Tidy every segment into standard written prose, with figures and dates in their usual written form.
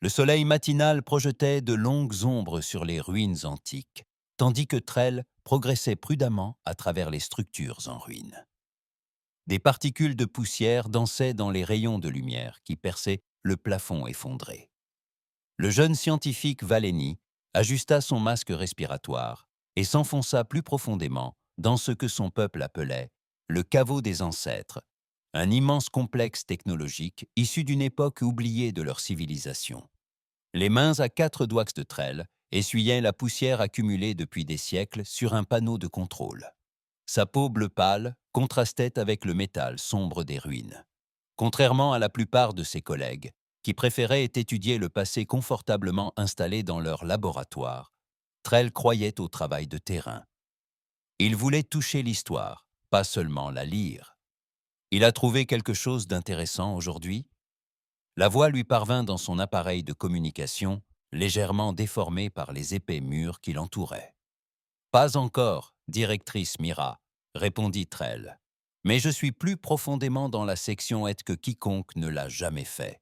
Le soleil matinal projetait de longues ombres sur les ruines antiques, tandis que Trell progressait prudemment à travers les structures en ruine. Des particules de poussière dansaient dans les rayons de lumière qui perçaient le plafond effondré. Le jeune scientifique Valeni ajusta son masque respiratoire et s'enfonça plus profondément dans ce que son peuple appelait le caveau des ancêtres, un immense complexe technologique issu d'une époque oubliée de leur civilisation. Les mains à 4 doigts de Trell essuyaient la poussière accumulée depuis des siècles sur un panneau de contrôle. Sa peau bleu pâle contrastait avec le métal sombre des ruines. Contrairement à la plupart de ses collègues, qui préféraient étudier le passé confortablement installé dans leur laboratoire, Trell croyait au travail de terrain. Il voulait toucher l'histoire, pas seulement la lire. Il a trouvé quelque chose d'intéressant aujourd'hui? La voix lui parvint dans son appareil de communication, légèrement déformé par les épais murs qui l'entouraient. Pas encore, directrice Mira, répondit Trell. Mais je suis plus profondément dans la section aide que quiconque ne l'a jamais fait.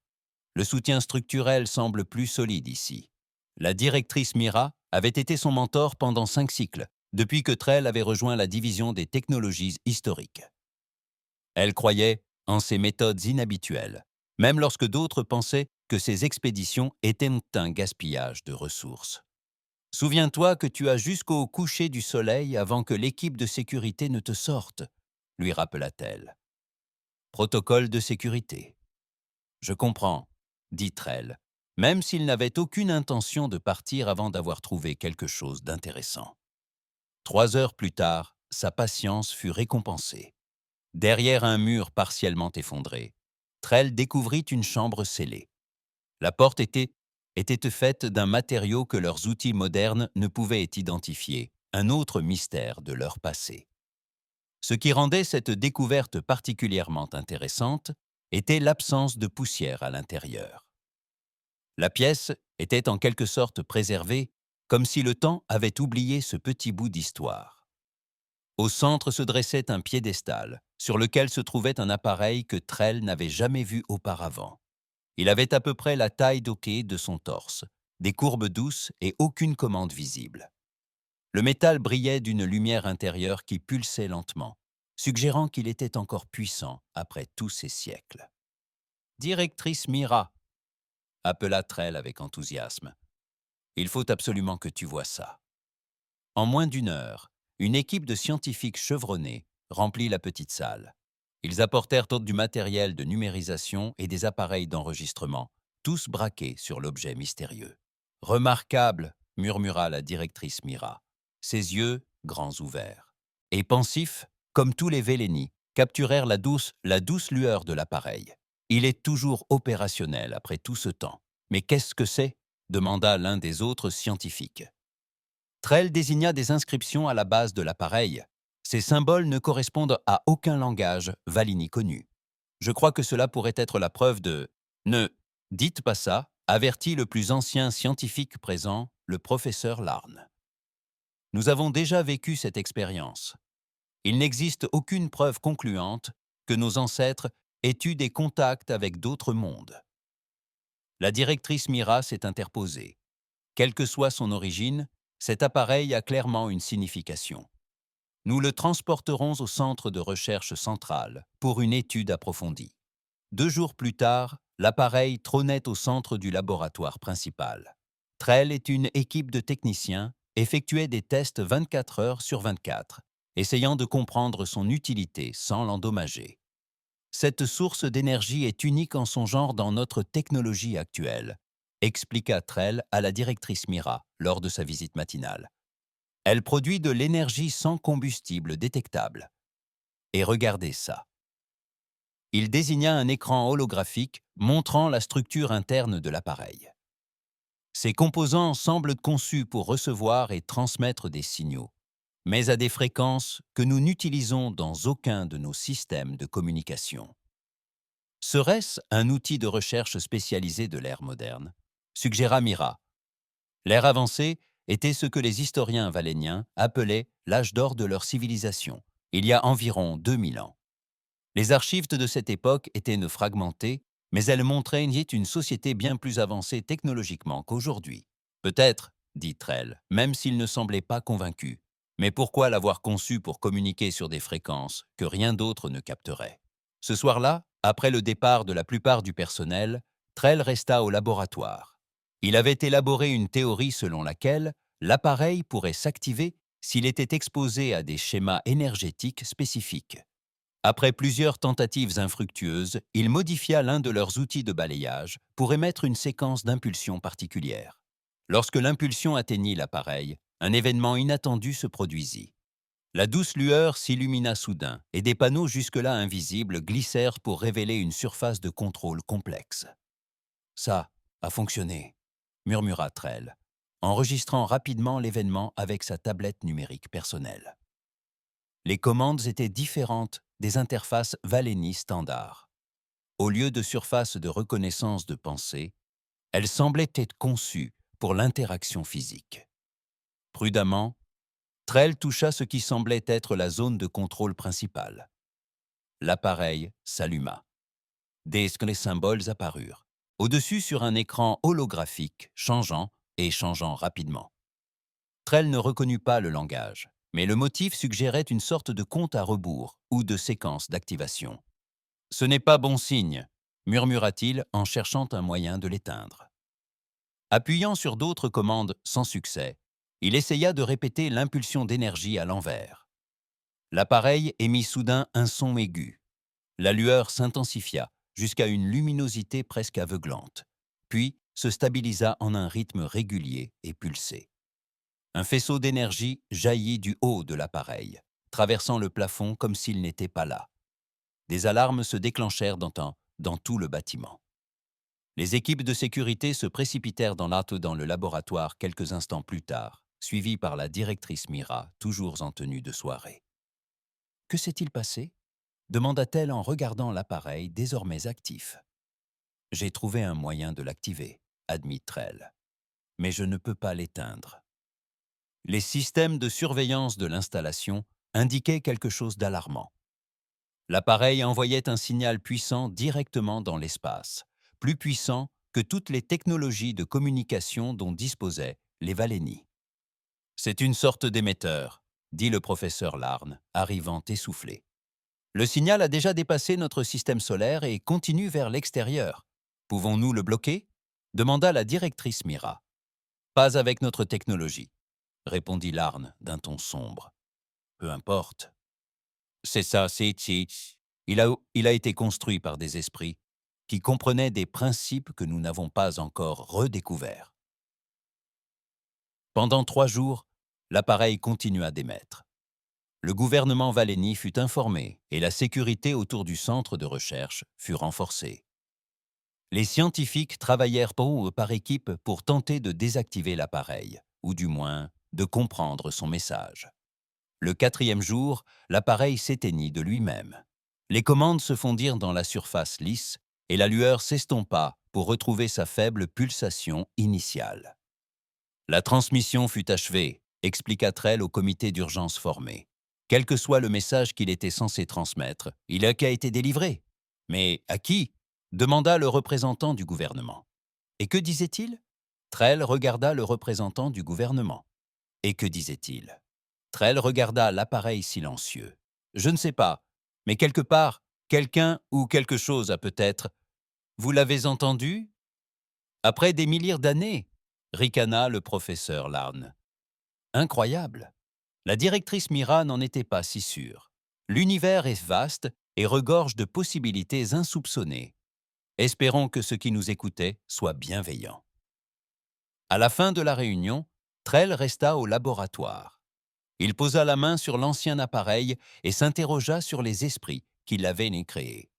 Le soutien structurel semble plus solide ici. La directrice Mira avait été son mentor pendant 5 cycles, depuis que Trell avait rejoint la division des technologies historiques. Elle croyait en ses méthodes inhabituelles, même lorsque d'autres pensaient que ses expéditions étaient un gaspillage de ressources. Souviens-toi que tu as jusqu'au coucher du soleil avant que l'équipe de sécurité ne te sorte, lui rappela-t-elle. Protocole de sécurité. Je comprends, dit Trell, même s'il n'avait aucune intention de partir avant d'avoir trouvé quelque chose d'intéressant. 3 heures plus tard, sa patience fut récompensée. Derrière un mur partiellement effondré, Trell découvrit une chambre scellée. La porte était faite d'un matériau que leurs outils modernes ne pouvaient identifier, un autre mystère de leur passé. Ce qui rendait cette découverte particulièrement intéressante était l'absence de poussière à l'intérieur. La pièce était en quelque sorte préservée, comme si le temps avait oublié ce petit bout d'histoire. Au centre se dressait un piédestal, sur lequel se trouvait un appareil que Trell n'avait jamais vu auparavant. Il avait à peu près la taille d'hockey de son torse, des courbes douces et aucune commande visible. Le métal brillait d'une lumière intérieure qui pulsait lentement, suggérant qu'il était encore puissant après tous ces siècles. « Directrice Mira !» appela Trell avec enthousiasme. « Il faut absolument que tu vois ça. » En moins d'une heure, une équipe de scientifiques chevronnés remplit la petite salle. Ils apportèrent du matériel de numérisation et des appareils d'enregistrement, tous braqués sur l'objet mystérieux. « Remarquable !» murmura la directrice Mira, ses yeux grands ouverts. Et pensifs, comme tous les Véléni, capturèrent la douce lueur de l'appareil. « Il est toujours opérationnel après tout ce temps. Mais qu'est-ce que c'est ?» demanda l'un des autres scientifiques. Trell désigna des inscriptions à la base de l'appareil. Ces symboles ne correspondent à aucun langage Valini connu. Je crois que cela pourrait être la preuve de... Ne dites pas ça, avertit le plus ancien scientifique présent, le professeur Larne. Nous avons déjà vécu cette expérience. Il n'existe aucune preuve concluante que nos ancêtres aient eu des contacts avec d'autres mondes. La directrice Mira s'est interposée. Quelle que soit son origine, cet appareil a clairement une signification. Nous le transporterons au centre de recherche central pour une étude approfondie. 2 jours plus tard, l'appareil trônait au centre du laboratoire principal. Trell et une équipe de techniciens effectuaient des tests 24 heures sur 24, essayant de comprendre son utilité sans l'endommager. Cette source d'énergie est unique en son genre dans notre technologie actuelle, expliqua Trell à la directrice Mira lors de sa visite matinale. Elle produit de l'énergie sans combustible détectable. Et regardez ça. Il désigna un écran holographique montrant la structure interne de l'appareil. Ces composants semblent conçus pour recevoir et transmettre des signaux, mais à des fréquences que nous n'utilisons dans aucun de nos systèmes de communication. Serait-ce un outil de recherche spécialisé de l'ère moderne? Suggéra Mira. L'ère avancée était ce que les historiens valéniens appelaient l'âge d'or de leur civilisation, il y a environ 2000 ans. Les archives de cette époque étaient fragmentées mais elle montrait une société bien plus avancée technologiquement qu'aujourd'hui. Peut-être, dit Trell, même s'il ne semblait pas convaincu. Mais pourquoi l'avoir conçu pour communiquer sur des fréquences que rien d'autre ne capterait? Ce soir-là, après le départ de la plupart du personnel, Trell resta au laboratoire. Il avait élaboré une théorie selon laquelle l'appareil pourrait s'activer s'il était exposé à des schémas énergétiques spécifiques. Après plusieurs tentatives infructueuses, il modifia l'un de leurs outils de balayage pour émettre une séquence d'impulsions particulières. Lorsque l'impulsion atteignit l'appareil, un événement inattendu se produisit. La douce lueur s'illumina soudain et des panneaux jusque-là invisibles glissèrent pour révéler une surface de contrôle complexe. « Ça a fonctionné », murmura Trell, enregistrant rapidement l'événement avec sa tablette numérique personnelle. Les commandes étaient différentes des interfaces Valeni standard. Au lieu de surface de reconnaissance de pensée, elles semblaient être conçues pour l'interaction physique. Prudemment, Trell toucha ce qui semblait être la zone de contrôle principale. L'appareil s'alluma. Des symboles apparurent, au-dessus sur un écran holographique, changeant et changeant rapidement. Trell ne reconnut pas le langage, mais le motif suggérait une sorte de compte à rebours ou de séquence d'activation. « Ce n'est pas bon signe », murmura-t-il en cherchant un moyen de l'éteindre. Appuyant sur d'autres commandes sans succès, il essaya de répéter l'impulsion d'énergie à l'envers. L'appareil émit soudain un son aigu. La lueur s'intensifia jusqu'à une luminosité presque aveuglante, puis se stabilisa en un rythme régulier et pulsé. Un faisceau d'énergie jaillit du haut de l'appareil, traversant le plafond comme s'il n'était pas là. Des alarmes se déclenchèrent dans tout le bâtiment. Les équipes de sécurité se précipitèrent dans le laboratoire quelques instants plus tard, suivies par la directrice Mira, toujours en tenue de soirée. « Que s'est-il passé ?» demanda-t-elle en regardant l'appareil désormais actif. « J'ai trouvé un moyen de l'activer, » admit Trell. « Mais je ne peux pas l'éteindre. » Les systèmes de surveillance de l'installation indiquaient quelque chose d'alarmant. L'appareil envoyait un signal puissant directement dans l'espace, plus puissant que toutes les technologies de communication dont disposaient les Valeni. « C'est une sorte d'émetteur », dit le professeur Larn, arrivant essoufflé. « Le signal a déjà dépassé notre système solaire et continue vers l'extérieur. Pouvons-nous le bloquer ?» demanda la directrice Mira. « Pas avec notre technologie », répondit Larn d'un ton sombre. « Peu importe. C'est ça, il a été construit par des esprits qui comprenaient des principes que nous n'avons pas encore redécouverts. » Pendant 3 jours, l'appareil continua d'émettre. Le gouvernement Valeni fut informé et la sécurité autour du centre de recherche fut renforcée. Les scientifiques travaillèrent par équipe pour tenter de désactiver l'appareil, ou du moins de comprendre son message. Le 4e jour, l'appareil s'éteignit de lui-même. Les commandes se fondirent dans la surface lisse et la lueur s'estompa pour retrouver sa faible pulsation initiale. La transmission fut achevée, expliqua Trell au comité d'urgence formé. Quel que soit le message qu'il était censé transmettre, il a été délivré. Mais à qui ? Demanda le représentant du gouvernement. Et que disait-il ? Trell regarda le représentant du gouvernement. Et que disait-il ? Trell regarda l'appareil silencieux. « Je ne sais pas, mais quelque part, quelqu'un ou quelque chose a peut-être... Vous l'avez entendu ? » « Après des milliers d'années !» ricana le professeur Larn. « Incroyable !» La directrice Mira n'en était pas si sûre. L'univers est vaste et regorge de possibilités insoupçonnées. Espérons que ceux qui nous écoutaient soient bienveillants. À la fin de la réunion, Trell resta au laboratoire. Il posa la main sur l'ancien appareil et s'interrogea sur les esprits qui l'avaient créé.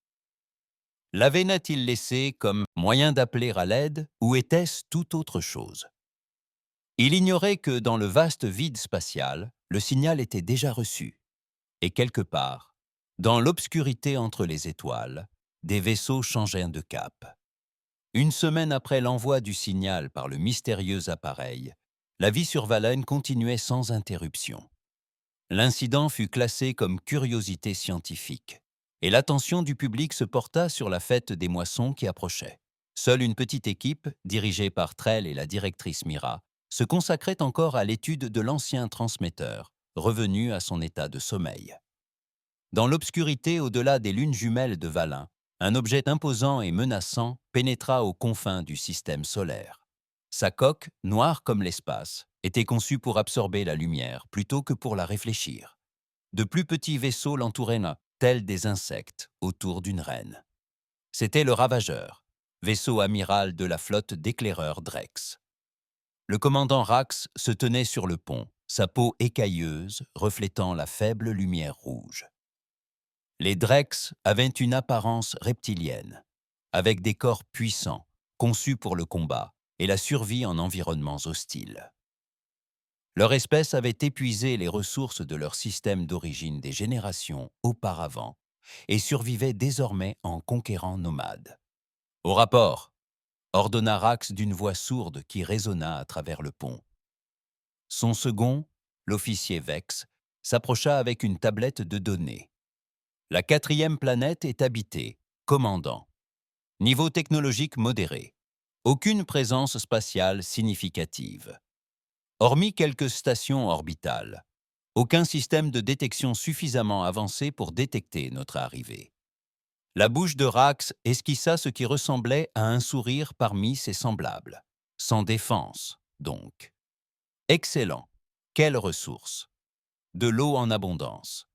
L'avait-il laissé comme moyen d'appeler à l'aide ou était-ce tout autre chose? Il ignorait que dans le vaste vide spatial, le signal était déjà reçu. Et quelque part, dans l'obscurité entre les étoiles, des vaisseaux changeaient de cap. Une semaine après l'envoi du signal par le mystérieux appareil, la vie sur Valen continuait sans interruption. L'incident fut classé comme curiosité scientifique et l'attention du public se porta sur la fête des moissons qui approchait. Seule une petite équipe, dirigée par Trell et la directrice Mira, se consacrait encore à l'étude de l'ancien transmetteur, revenu à son état de sommeil. Dans l'obscurité au-delà des lunes jumelles de Valin, un objet imposant et menaçant pénétra aux confins du système solaire. Sa coque, noire comme l'espace, était conçue pour absorber la lumière plutôt que pour la réfléchir. De plus petits vaisseaux l'entouraient tels des insectes autour d'une reine. C'était le Ravageur, vaisseau amiral de la flotte d'éclaireurs Drex. Le commandant Rax se tenait sur le pont, sa peau écailleuse reflétant la faible lumière rouge. Les Drex avaient une apparence reptilienne, avec des corps puissants, conçus pour le combat et la survie en environnements hostiles. Leur espèce avait épuisé les ressources de leur système d'origine des générations auparavant et survivait désormais en conquérants nomades. « Au rapport !» ordonna Rax d'une voix sourde qui résonna à travers le pont. Son second, l'officier Vex, s'approcha avec une tablette de données. La 4e planète est habitée. Commandant. Niveau technologique modéré. Aucune présence spatiale significative. Hormis quelques stations orbitales. Aucun système de détection suffisamment avancé pour détecter notre arrivée. La bouche de Rax esquissa ce qui ressemblait à un sourire parmi ses semblables. Sans défense, donc. Excellent. Quelle ressource. De l'eau en abondance.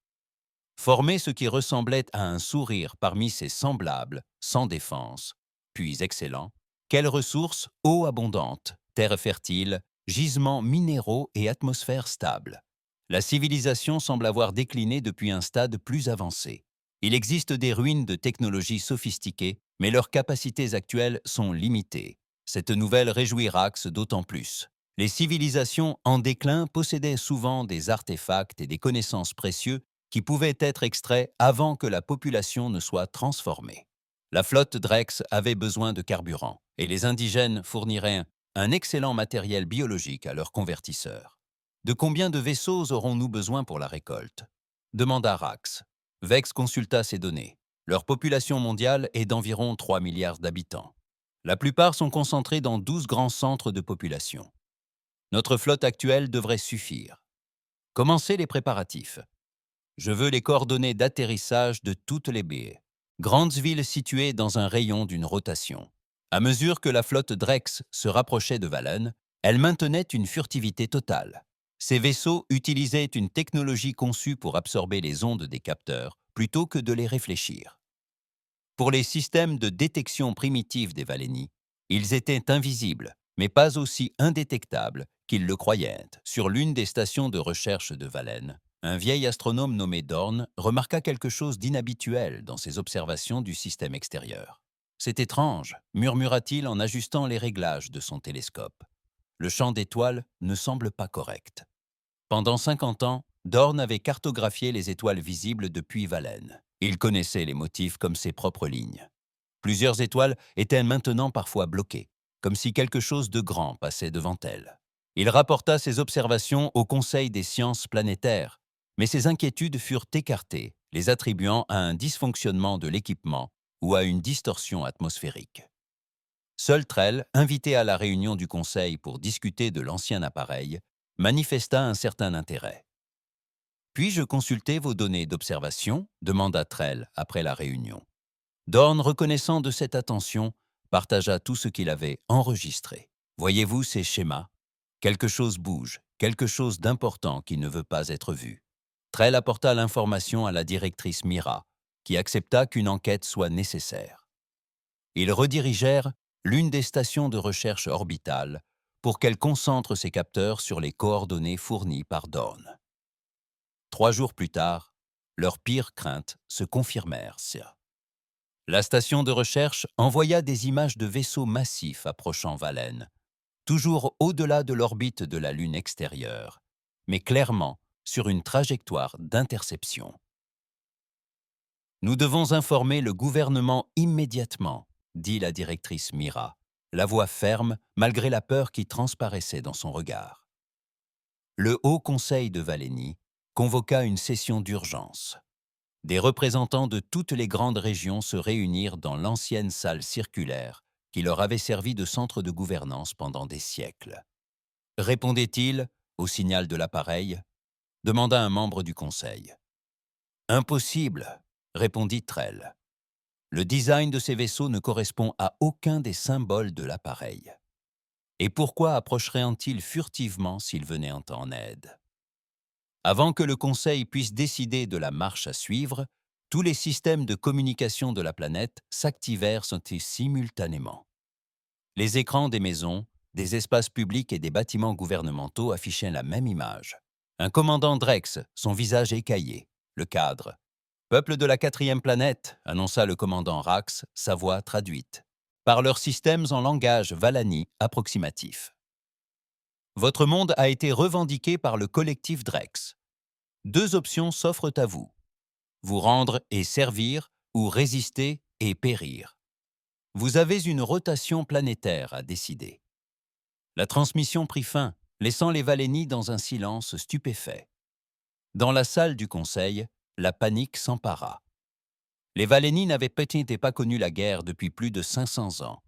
Former ce qui ressemblait à un sourire parmi ses semblables, sans défense, puis excellent. Quelle ressource, eau abondante, terre fertile, gisements minéraux et atmosphère stable. La civilisation semble avoir décliné depuis un stade plus avancé. Il existe des ruines de technologies sophistiquées, mais leurs capacités actuelles sont limitées. Cette nouvelle réjouit Rax d'autant plus. Les civilisations en déclin possédaient souvent des artefacts et des connaissances précieuses qui pouvaient être extraits avant que la population ne soit transformée. La flotte Drex avait besoin de carburant, et les indigènes fourniraient un excellent matériel biologique à leurs convertisseurs. De combien de vaisseaux aurons-nous besoin pour la récolte ? Demanda Rax. Vex consulta ces données. Leur population mondiale est d'environ 3 milliards d'habitants. La plupart sont concentrés dans 12 grands centres de population. Notre flotte actuelle devrait suffire. Commencez les préparatifs. Je veux les coordonnées d'atterrissage de toutes les baies. Grandes villes situées dans un rayon d'une rotation. À mesure que la flotte Drex se rapprochait de Valen, elle maintenait une furtivité totale. Ces vaisseaux utilisaient une technologie conçue pour absorber les ondes des capteurs plutôt que de les réfléchir. Pour les systèmes de détection primitifs des Valénies, ils étaient invisibles, mais pas aussi indétectables qu'ils le croyaient. Sur l'une des stations de recherche de Valen, un vieil astronome nommé Dorn remarqua quelque chose d'inhabituel dans ses observations du système extérieur. « C'est étrange », murmura-t-il en ajustant les réglages de son télescope. « Le champ d'étoiles ne semble pas correct. » Pendant 50 ans, Dorn avait cartographié les étoiles visibles depuis Valen. Il connaissait les motifs comme ses propres lignes. Plusieurs étoiles étaient maintenant parfois bloquées, comme si quelque chose de grand passait devant elles. Il rapporta ses observations au Conseil des sciences planétaires, mais ses inquiétudes furent écartées, les attribuant à un dysfonctionnement de l'équipement ou à une distorsion atmosphérique. Seul Trell, invité à la réunion du Conseil pour discuter de l'ancien appareil, manifesta un certain intérêt. « Puis-je consulter vos données d'observation » demanda Trell après la réunion. Dorn, reconnaissant de cette attention, partagea tout ce qu'il avait enregistré. « Voyez-vous ces schémas ? Quelque chose bouge, quelque chose d'important qui ne veut pas être vu. » Trell apporta l'information à la directrice Mira, qui accepta qu'une enquête soit nécessaire. Ils redirigèrent l'une des stations de recherche orbitale pour qu'elle concentre ses capteurs sur les coordonnées fournies par Dorn. 3 jours plus tard, leurs pires craintes se confirmèrent. La station de recherche envoya des images de vaisseaux massifs approchant Valen, toujours au-delà de l'orbite de la Lune extérieure, mais clairement sur une trajectoire d'interception. « Nous devons informer le gouvernement immédiatement », dit la directrice Mira, la voix ferme malgré la peur qui transparaissait dans son regard. Le Haut Conseil de Valénie convoqua une session d'urgence. Des représentants de toutes les grandes régions se réunirent dans l'ancienne salle circulaire qui leur avait servi de centre de gouvernance pendant des siècles. Répondait-il au signal de l'appareil demanda un membre du conseil. Impossible, répondit Trell. Le design de ces vaisseaux ne correspond à aucun des symboles de l'appareil. Et pourquoi approcherait-il furtivement s'il venait en aide? Avant que le Conseil puisse décider de la marche à suivre, tous les systèmes de communication de la planète s'activèrent simultanément. Les écrans des maisons, des espaces publics et des bâtiments gouvernementaux affichaient la même image. Un commandant Drex, son visage écaillé, le cadre. Peuple de la 4e planète, annonça le commandant Rax, sa voix traduite, par leurs systèmes en langage Valani approximatif. Votre monde a été revendiqué par le collectif Drex. 2 options s'offrent à vous. Vous rendre et servir, ou résister et périr. Vous avez une rotation planétaire à décider. La transmission prit fin, laissant les Valéni dans un silence stupéfait. Dans la salle du conseil, la panique s'empara. Les Valéni n'avaient peut-être pas connu la guerre depuis plus de 500 ans.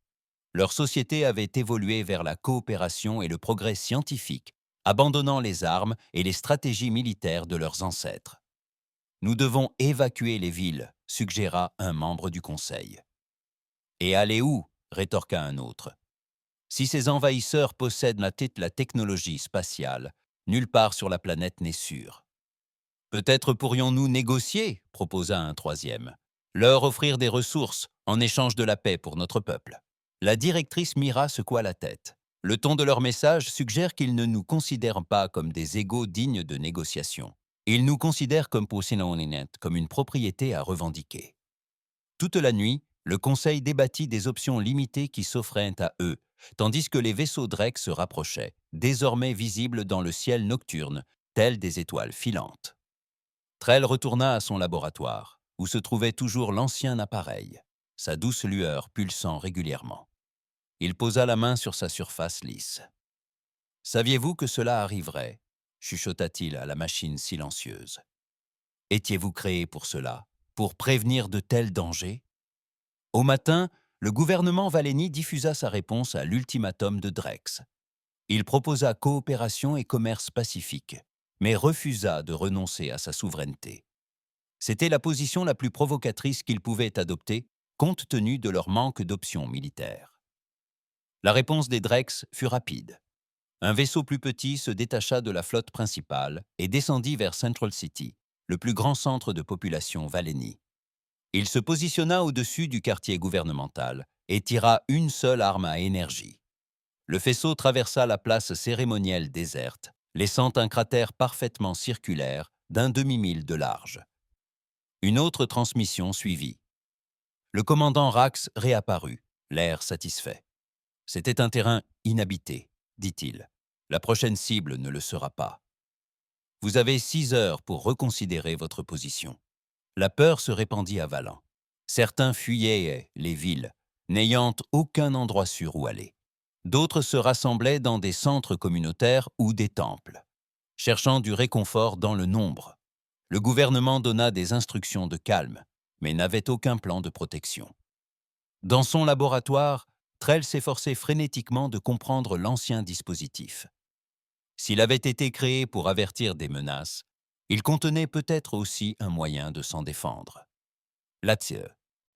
Leur société avait évolué vers la coopération et le progrès scientifique, abandonnant les armes et les stratégies militaires de leurs ancêtres. Nous devons évacuer les villes, suggéra un membre du conseil. Et aller où? Rétorqua un autre. Si ces envahisseurs possèdent la technologie spatiale, nulle part sur la planète n'est sûr. Peut-être pourrions-nous négocier, proposa un troisième. Leur offrir des ressources en échange de la paix pour notre peuple. La directrice Mira secoua la tête. Le ton de leur message suggère qu'ils ne nous considèrent pas comme des égaux dignes de négociation. Ils nous considèrent comme une propriété à revendiquer. Toute la nuit, le Conseil débattit des options limitées qui s'offraient à eux, tandis que les vaisseaux Drex se rapprochaient, désormais visibles dans le ciel nocturne, tels des étoiles filantes. Trell retourna à son laboratoire, où se trouvait toujours l'ancien appareil, sa douce lueur pulsant régulièrement. Il posa la main sur sa surface lisse. « Saviez-vous que cela arriverait » chuchota-t-il à la machine silencieuse. « Étiez-vous créé pour cela, pour prévenir de tels dangers ?» Au matin, le gouvernement Valéni diffusa sa réponse à l'ultimatum de Drex. Il proposa coopération et commerce pacifique, mais refusa de renoncer à sa souveraineté. C'était la position la plus provocatrice qu'ils pouvaient adopter, compte tenu de leur manque d'options militaires. La réponse des Drex fut rapide. Un vaisseau plus petit se détacha de la flotte principale et descendit vers Central City, le plus grand centre de population Valéni. Il se positionna au-dessus du quartier gouvernemental et tira une seule arme à énergie. Le faisceau traversa la place cérémonielle déserte, laissant un cratère parfaitement circulaire d'un demi-mille de large. Une autre transmission suivit. Le commandant Rax réapparut, l'air satisfait. « C'était un terrain inhabité, dit-il. La prochaine cible ne le sera pas. Vous avez 6 heures pour reconsidérer votre position. » La peur se répandit à Valan. Certains fuyaient les villes, n'ayant aucun endroit sûr où aller. D'autres se rassemblaient dans des centres communautaires ou des temples, cherchant du réconfort dans le nombre. Le gouvernement donna des instructions de calme, mais n'avait aucun plan de protection. Dans son laboratoire, Trell s'efforçait frénétiquement de comprendre l'ancien dispositif. S'il avait été créé pour avertir des menaces, il contenait peut-être aussi un moyen de s'en défendre. Latze,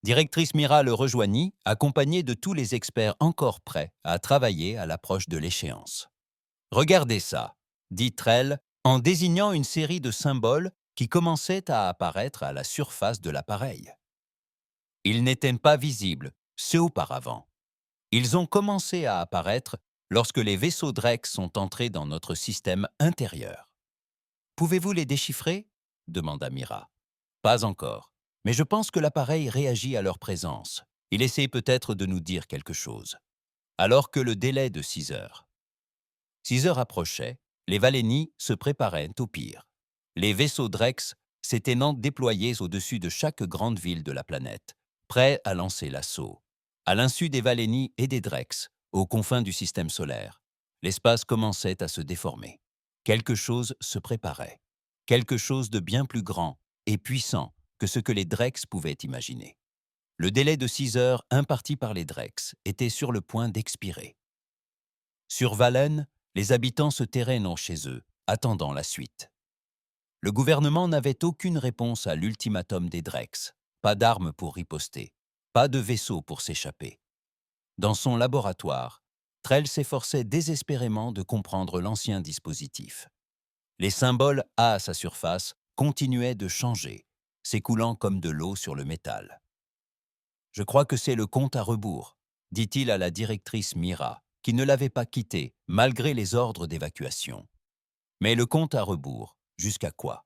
directrice Mira le rejoignit, accompagnée de tous les experts encore prêts à travailler à l'approche de l'échéance. « Regardez ça », dit Trell en désignant une série de symboles qui commençaient à apparaître à la surface de l'appareil. Ils n'étaient pas visibles, ceux auparavant. Ils ont commencé à apparaître lorsque les vaisseaux Drex sont entrés dans notre système intérieur. « Pouvez-vous les déchiffrer » demanda Mira. « Pas encore, mais je pense que l'appareil réagit à leur présence. Il essaie peut-être de nous dire quelque chose. » Alors que le délai de 6 heures. 6 heures approchait, les Valéni se préparaient au pire. Les vaisseaux Drex s'étaient déployés au-dessus de chaque grande ville de la planète, prêts à lancer l'assaut. À l'insu des Valéni et des Drex, aux confins du système solaire, l'espace commençait à se déformer. Quelque chose se préparait. Quelque chose de bien plus grand et puissant que ce que les Drex pouvaient imaginer. Le délai de 6 heures imparti par les Drex était sur le point d'expirer. Sur Valen, les habitants se terraient non chez eux, attendant la suite. Le gouvernement n'avait aucune réponse à l'ultimatum des Drex, pas d'armes pour riposter, pas de vaisseau pour s'échapper. Dans son laboratoire, Trell s'efforçait désespérément de comprendre l'ancien dispositif. Les symboles à sa surface continuaient de changer, s'écoulant comme de l'eau sur le métal. « Je crois que c'est le compte à rebours », dit-il à la directrice Mira, qui ne l'avait pas quitté, malgré les ordres d'évacuation. Mais le compte à rebours, jusqu'à quoi?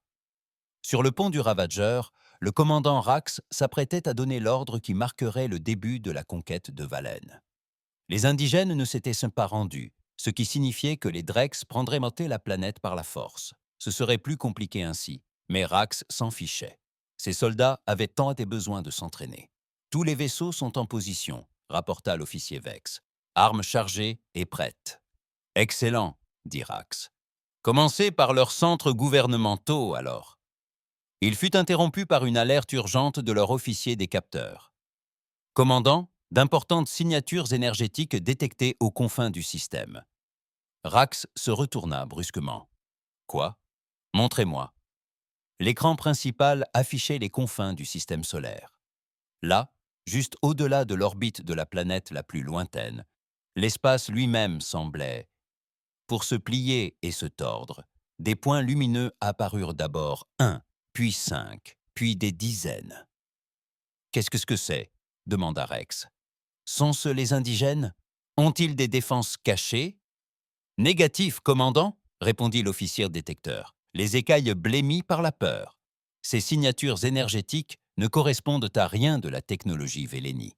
Sur le pont du Ravageur, le commandant Rax s'apprêtait à donner l'ordre qui marquerait le début de la conquête de Valen. Les indigènes ne s'étaient pas rendus, ce qui signifiait que les Drex prendraient monter la planète par la force. Ce serait plus compliqué ainsi, mais Rax s'en fichait. Ses soldats avaient tant et besoin de s'entraîner. « Tous les vaisseaux sont en position », rapporta l'officier Vex. « Armes chargées et prêtes. »« Excellent », dit Rax. « Commencez par leurs centres gouvernementaux, alors. » Il fut interrompu par une alerte urgente de leur officier des capteurs. « Commandant, d'importantes signatures énergétiques détectées aux confins du système. » Rax se retourna brusquement. « Quoi? Montrez-moi. » L'écran principal affichait les confins du système solaire. Là, juste au-delà de l'orbite de la planète la plus lointaine, l'espace lui-même semblait, pour se plier et se tordre, des points lumineux apparurent d'abord 1, puis 5, puis des dizaines. « Qu'est-ce que c'est ?» demanda Rex. « Sont-ce les indigènes? Ont-ils des défenses cachées ?»« Négatif, commandant !» répondit l'officier détecteur, les écailles blêmies par la peur. Ces signatures énergétiques ne correspondent à rien de la technologie Vélénie.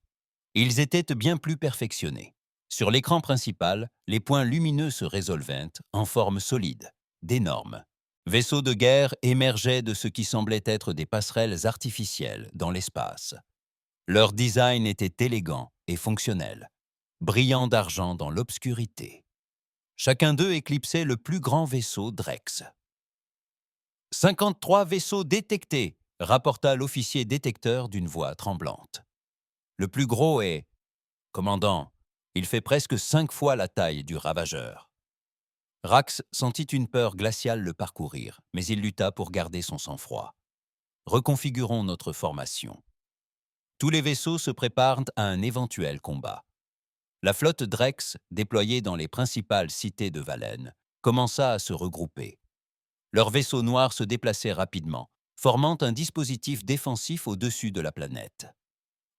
Ils étaient bien plus perfectionnés. Sur l'écran principal, les points lumineux se résolvaient en forme solide, d'énormes. Vaisseaux de guerre émergeaient de ce qui semblait être des passerelles artificielles dans l'espace. Leur design était élégant et fonctionnel, brillant d'argent dans l'obscurité. Chacun d'eux éclipsait le plus grand vaisseau Drex. « 53 vaisseaux détectés !» rapporta l'officier détecteur d'une voix tremblante. « Le plus gros est... Commandant, il fait presque 5 fois la taille du Ravageur. » Rax sentit une peur glaciale le parcourir, mais il lutta pour garder son sang-froid. « Reconfigurons notre formation. » Tous les vaisseaux se préparent à un éventuel combat. La flotte Drex, déployée dans les principales cités de Valen, commença à se regrouper. Leurs vaisseaux noirs se déplaçaient rapidement, formant un dispositif défensif au-dessus de la planète.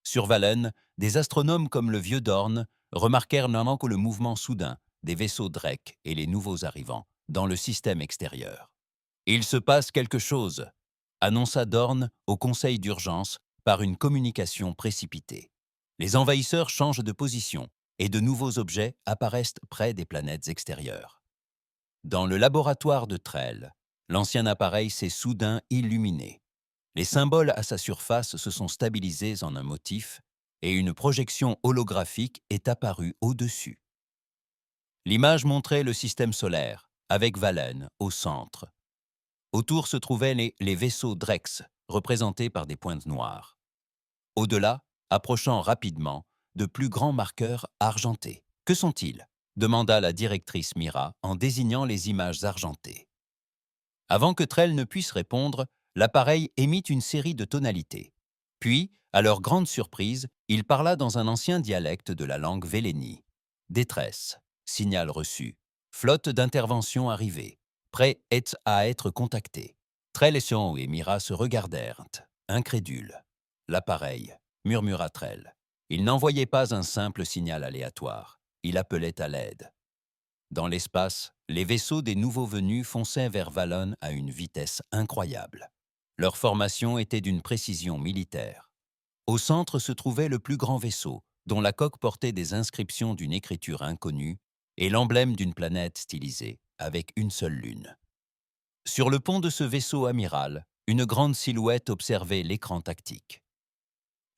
Sur Valen, des astronomes comme le vieux Dorn remarquèrent que le mouvement soudain des vaisseaux Drek et les nouveaux arrivants dans le système extérieur. « Il se passe quelque chose », annonça Dorn au conseil d'urgence par une communication précipitée. Les envahisseurs changent de position et de nouveaux objets apparaissent près des planètes extérieures. Dans le laboratoire de Trell, l'ancien appareil s'est soudain illuminé. Les symboles à sa surface se sont stabilisés en un motif et une projection holographique est apparue au-dessus. L'image montrait le système solaire, avec Valen au centre. Autour se trouvaient les vaisseaux Drex, représentés par des pointes noires. Au-delà, approchant rapidement, de plus grands marqueurs argentés. « Que sont-ils » demanda la directrice Mira en désignant les images argentées. Avant que Trell ne puisse répondre, l'appareil émit une série de tonalités. Puis, à leur grande surprise, il parla dans un ancien dialecte de la langue Vélénie. « Détresse, signal reçu, flotte d'intervention arrivée, prêt à être contacté. » Trell et Mira se regardèrent, incrédules. « L'appareil, » murmura Trell. Il n'envoyait pas un simple signal aléatoire, il appelait à l'aide. Dans l'espace, les vaisseaux des nouveaux venus fonçaient vers Valen à une vitesse incroyable. Leur formation était d'une précision militaire. Au centre se trouvait le plus grand vaisseau, dont la coque portait des inscriptions d'une écriture inconnue et l'emblème d'une planète stylisée, avec une seule lune. Sur le pont de ce vaisseau amiral, une grande silhouette observait l'écran tactique.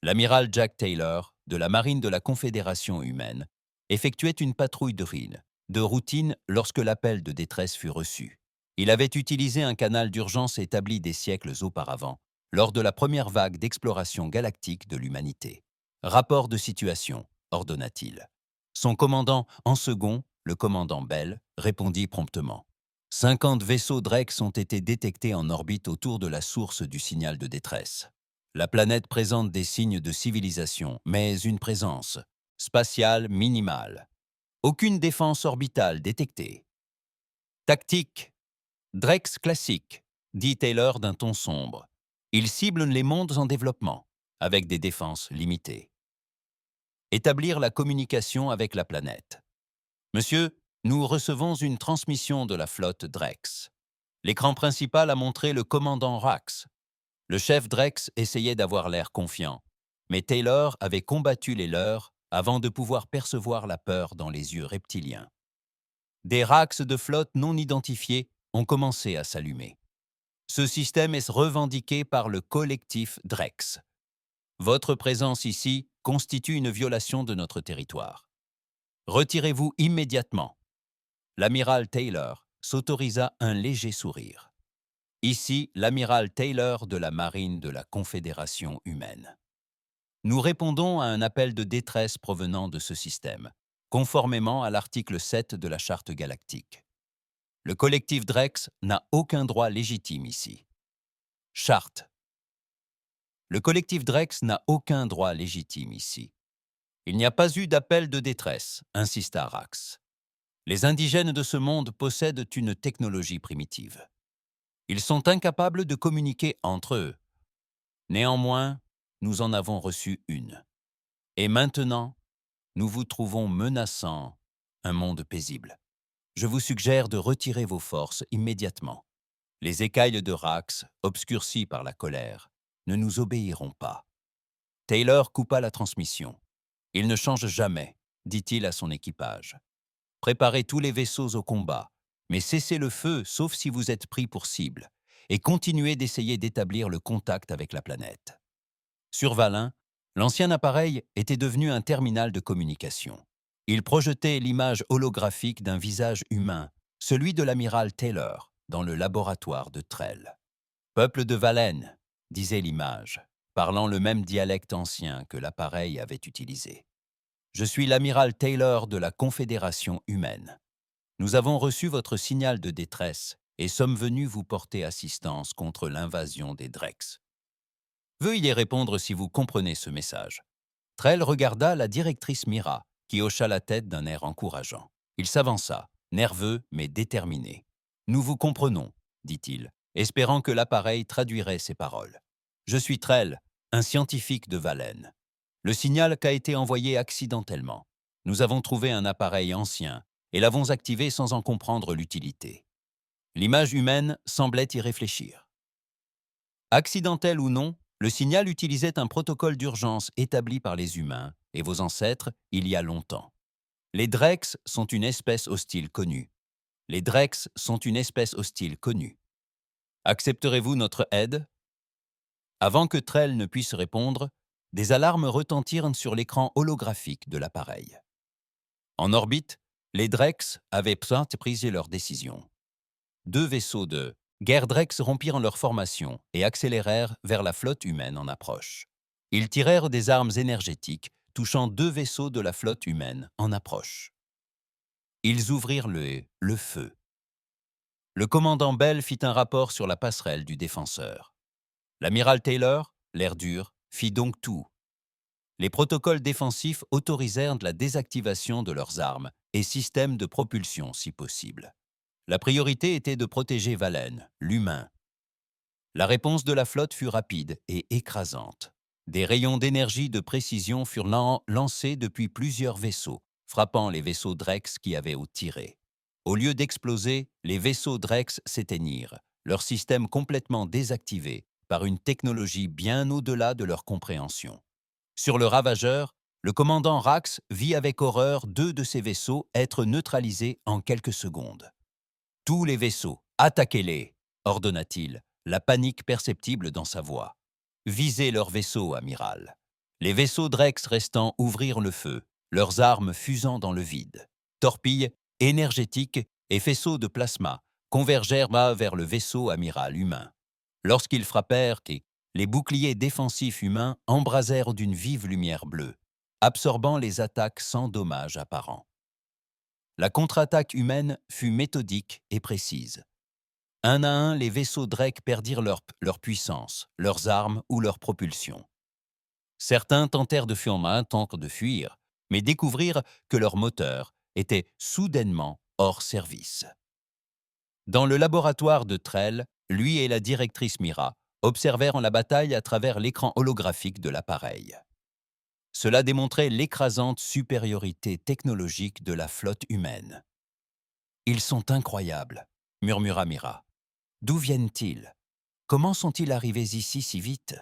L'amiral Jack Taylor, de la marine de la Confédération humaine, effectuait une patrouille de routine lorsque l'appel de détresse fut reçu. Il avait utilisé un canal d'urgence établi des siècles auparavant, lors de la première vague d'exploration galactique de l'humanité. Rapport de situation, ordonna-t-il. Son commandant en second, le commandant Bell, répondit promptement. 50 vaisseaux Drex ont été détectés en orbite autour de la source du signal de détresse. La planète présente des signes de civilisation, mais une présence spatiale minimale. Aucune défense orbitale détectée. Tactique. Drex classique, dit Taylor d'un ton sombre. Il cible les mondes en développement, avec des défenses limitées. Établir la communication avec la planète. Monsieur, nous recevons une transmission de la flotte Drex. L'écran principal a montré le commandant Rax. Le chef Drex essayait d'avoir l'air confiant, mais Taylor avait combattu les leurs avant de pouvoir percevoir la peur dans les yeux reptiliens. Des Rax de flotte non identifiés ont commencé à s'allumer. Ce système est revendiqué par le collectif Drex. Votre présence ici constitue une violation de notre territoire. Retirez-vous immédiatement. L'amiral Taylor s'autorisa un léger sourire. Ici, l'amiral Taylor de la marine de la Confédération humaine. Nous répondons à un appel de détresse provenant de ce système, conformément à l'article 7 de la Charte galactique. Le collectif Drex n'a aucun droit légitime ici. Charte. Le collectif Drex n'a aucun droit légitime ici. Il n'y a pas eu d'appel de détresse, insista Rax. Les indigènes de ce monde possèdent une technologie primitive. Ils sont incapables de communiquer entre eux. Néanmoins, nous en avons reçu une. Et maintenant, nous vous trouvons menaçant un monde paisible. Je vous suggère de retirer vos forces immédiatement. Les écailles de Rax, obscurcies par la colère, ne nous obéiront pas. Taylor coupa la transmission. « Il ne change jamais », dit-il à son équipage. « Préparez tous les vaisseaux au combat, mais cessez le feu sauf si vous êtes pris pour cible, et continuez d'essayer d'établir le contact avec la planète. » Sur Valin, l'ancien appareil était devenu un terminal de communication. Il projetait l'image holographique d'un visage humain, celui de l'amiral Taylor, dans le laboratoire de Trell. « Peuple de Valen », disait l'image, parlant le même dialecte ancien que l'appareil avait utilisé. « Je suis l'amiral Taylor de la Confédération humaine. Nous avons reçu votre signal de détresse et sommes venus vous porter assistance contre l'invasion des Drex. Veuillez y répondre si vous comprenez ce message. » Trell regarda la directrice Mira, qui hocha la tête d'un air encourageant. Il s'avança, nerveux mais déterminé. « Nous vous comprenons, » dit-il, espérant que l'appareil traduirait ses paroles. « Je suis Trell, un scientifique de Valen. Le signal qu'a été envoyé accidentellement. Nous avons trouvé un appareil ancien et l'avons activé sans en comprendre l'utilité. » L'image humaine semblait y réfléchir. Accidentel ou non, le signal utilisait un protocole d'urgence établi par les humains et vos ancêtres il y a longtemps. Les Drex sont une espèce hostile connue. Les Drex sont une espèce hostile connue. Accepterez-vous notre aide? Avant que Trell ne puisse répondre, des alarmes retentirent sur l'écran holographique de l'appareil. En orbite, les Drex avaient pris leur décision. 2 vaisseaux de guerre Drex rompirent leur formation et accélérèrent vers la flotte humaine en approche. Ils tirèrent des armes énergétiques, touchant 2 vaisseaux de la flotte humaine en approche. Ils ouvrirent le feu. Le commandant Bell fit un rapport sur la passerelle du défenseur. L'amiral Taylor, l'air dur, fit donc tout. Les protocoles défensifs autorisèrent la désactivation de leurs armes et systèmes de propulsion si possible. La priorité était de protéger Valen, l'humain. La réponse de la flotte fut rapide et écrasante. Des rayons d'énergie de précision furent lancés depuis plusieurs vaisseaux, frappant les vaisseaux Drex qui avaient tiré. Au lieu d'exploser, les vaisseaux Drex s'éteignirent, leur système complètement désactivé par une technologie bien au-delà de leur compréhension. Sur le Ravageur, le commandant Rax vit avec horreur 2 de ses vaisseaux être neutralisés en quelques secondes. « Tous les vaisseaux, attaquez-les !» ordonna-t-il, la panique perceptible dans sa voix. « Visez leurs vaisseaux, amiral. » Les vaisseaux Drex restants ouvrirent le feu, leurs armes fusant dans le vide. Torpilles, énergétiques et faisceaux de plasma convergèrent vers le vaisseau amiral humain. Lorsqu'ils frappèrent, les boucliers défensifs humains embrasèrent d'une vive lumière bleue, absorbant les attaques sans dommage apparent. La contre-attaque humaine fut méthodique et précise. Un à un, les vaisseaux Drake perdirent leur puissance, leurs armes ou leur propulsion. Certains tentèrent de fuir en main, tentèrent de fuir, mais découvrirent que leur moteur était soudainement hors service. Dans le laboratoire de Trell, lui et la directrice Mira observèrent la bataille à travers l'écran holographique de l'appareil. Cela démontrait l'écrasante supériorité technologique de la flotte humaine. « Ils sont incroyables », murmura Mira. « D'où viennent-ils? Comment sont-ils arrivés ici si vite ?»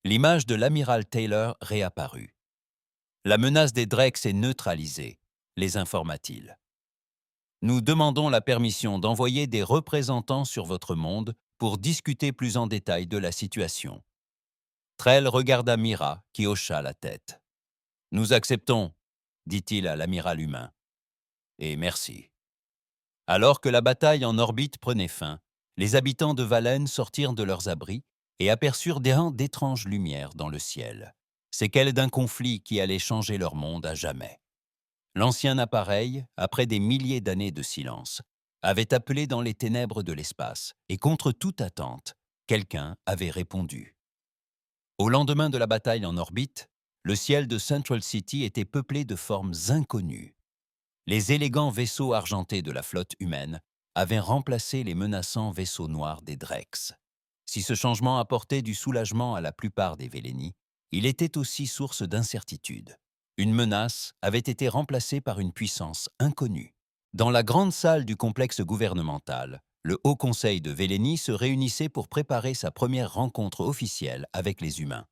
L'image de l'amiral Taylor réapparut. « La menace des Drakes est neutralisée », les informa-t-il. « Nous demandons la permission d'envoyer des représentants sur votre monde pour discuter plus en détail de la situation. » Trell regarda Mira, qui hocha la tête. « Nous acceptons, » dit-il à l'amiral humain. « Et merci. » Alors que la bataille en orbite prenait fin, les habitants de Valen sortirent de leurs abris et aperçurent d'étranges lumières dans le ciel, séquelles d'un conflit qui allait changer leur monde à jamais. L'ancien appareil, après des milliers d'années de silence, avait appelé dans les ténèbres de l'espace, et contre toute attente, quelqu'un avait répondu. Au lendemain de la bataille en orbite, le ciel de Central City était peuplé de formes inconnues. Les élégants vaisseaux argentés de la flotte humaine avaient remplacé les menaçants vaisseaux noirs des Drakes. Si ce changement apportait du soulagement à la plupart des Vélénis, il était aussi source d'incertitude. Une menace avait été remplacée par une puissance inconnue. Dans la grande salle du complexe gouvernemental, le Haut Conseil de Vélénie se réunissait pour préparer sa première rencontre officielle avec les humains.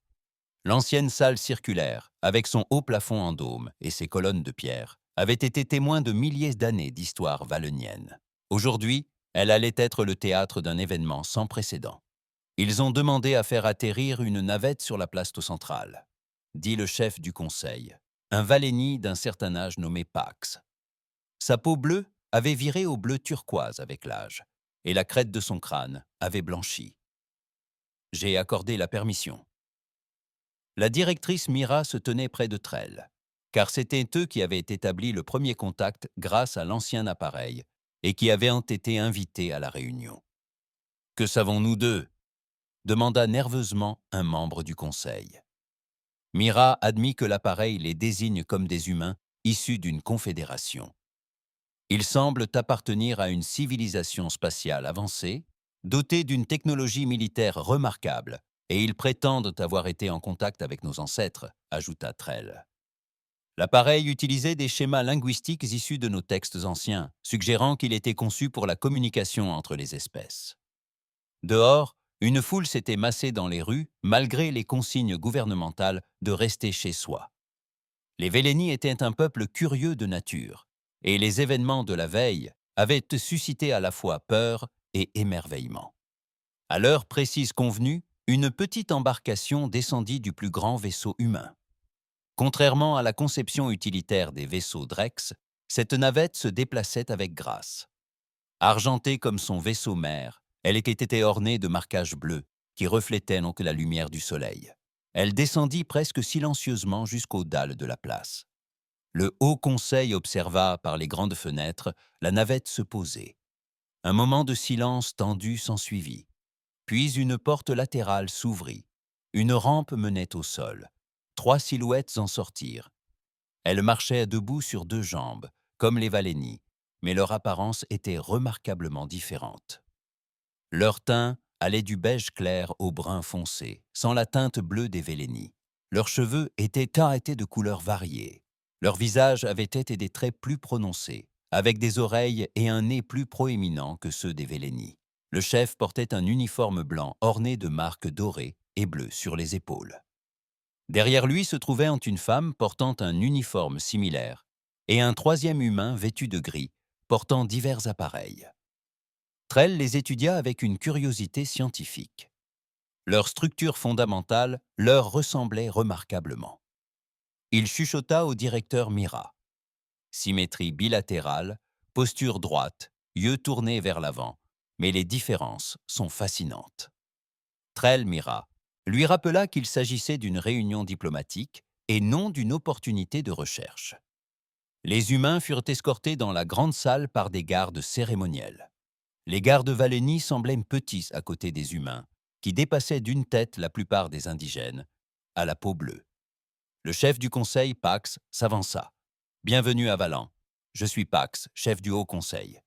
L'ancienne salle circulaire, avec son haut plafond en dôme et ses colonnes de pierre, avait été témoin de milliers d'années d'histoire valenienne. Aujourd'hui, elle allait être le théâtre d'un événement sans précédent. Ils ont demandé à faire atterrir une navette sur la place centrale, dit le chef du conseil, un Valéni d'un certain âge nommé Pax. Sa peau bleue avait viré au bleu turquoise avec l'âge, et la crête de son crâne avait blanchi. J'ai accordé la permission. La directrice Mira se tenait près de Trell, car c'était eux qui avaient établi le premier contact grâce à l'ancien appareil et qui avaient été invités à la réunion. « Que savons-nous d'eux » demanda nerveusement un membre du conseil. Mira admit que l'appareil les désigne comme des humains issus d'une confédération. Ils semblent appartenir à une civilisation spatiale avancée, dotée d'une technologie militaire remarquable, et ils prétendent avoir été en contact avec nos ancêtres, ajouta Trell. L'appareil utilisait des schémas linguistiques issus de nos textes anciens, suggérant qu'il était conçu pour la communication entre les espèces. Dehors, une foule s'était massée dans les rues, malgré les consignes gouvernementales de rester chez soi. Les Vélénis étaient un peuple curieux de nature, et les événements de la veille avaient suscité à la fois peur et émerveillement. À l'heure précise convenue, une petite embarcation descendit du plus grand vaisseau humain. Contrairement à la conception utilitaire des vaisseaux Drex, cette navette se déplaçait avec grâce. Argentée comme son vaisseau mère, elle était ornée de marquages bleus qui reflétaient donc la lumière du soleil. Elle descendit presque silencieusement jusqu'aux dalles de la place. Le Haut Conseil observa par les grandes fenêtres la navette se poser. Un moment de silence tendu s'ensuivit. Puis une porte latérale s'ouvrit. Une rampe menait au sol. 3 silhouettes en sortirent. Elles marchaient debout sur 2 jambes, comme les Valénis, mais leur apparence était remarquablement différente. Leur teint allait du beige clair au brun foncé, sans la teinte bleue des Vélénis. Leurs cheveux étaient arrêtés de couleurs variées. Leurs visages avaient été des traits plus prononcés, avec des oreilles et un nez plus proéminents que ceux des Vélénis. Le chef portait un uniforme blanc orné de marques dorées et bleues sur les épaules. Derrière lui se trouvait une femme portant un uniforme similaire et un troisième humain vêtu de gris, portant divers appareils. Trell les étudia avec une curiosité scientifique. Leur structure fondamentale leur ressemblait remarquablement. Il chuchota au directeur Mira. Symétrie bilatérale, posture droite, yeux tournés vers l'avant, mais les différences sont fascinantes. Trell mira, lui rappela qu'il s'agissait d'une réunion diplomatique et non d'une opportunité de recherche. Les humains furent escortés dans la grande salle par des gardes cérémoniels. Les gardes Valénie semblaient petits à côté des humains, qui dépassaient d'une tête la plupart des indigènes, à la peau bleue. Le chef du conseil, Pax, s'avança. « Bienvenue à Valan. Je suis Pax, chef du Haut Conseil.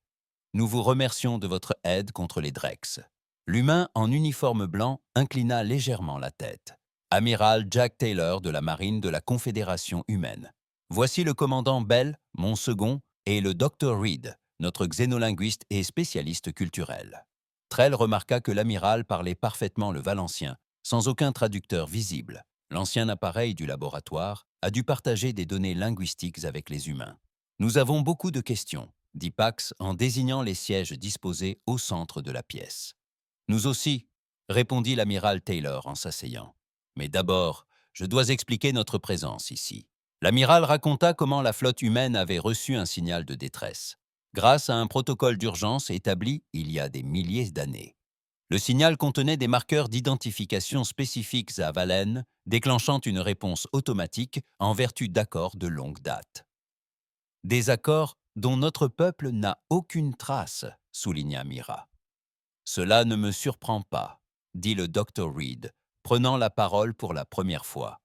Nous vous remercions de votre aide contre les Drex. » L'humain en uniforme blanc inclina légèrement la tête. « Amiral Jack Taylor de la marine de la Confédération humaine. Voici le commandant Bell, mon second, et le Dr. Reed, notre xénolinguiste et spécialiste culturel. » Trell remarqua que l'amiral parlait parfaitement le valencien, sans aucun traducteur visible. L'ancien appareil du laboratoire a dû partager des données linguistiques avec les humains. « Nous avons beaucoup de questions, » dit Pax en désignant les sièges disposés au centre de la pièce. « Nous aussi, » répondit l'amiral Taylor en s'asseyant. « Mais d'abord, je dois expliquer notre présence ici. » L'amiral raconta comment la flotte humaine avait reçu un signal de détresse, grâce à un protocole d'urgence établi il y a des milliers d'années. Le signal contenait des marqueurs d'identification spécifiques à Valen, déclenchant une réponse automatique en vertu d'accords de longue date. Des accords dont notre peuple n'a aucune trace, souligna Mira. Cela ne me surprend pas, dit le Dr. Reed, prenant la parole pour la première fois.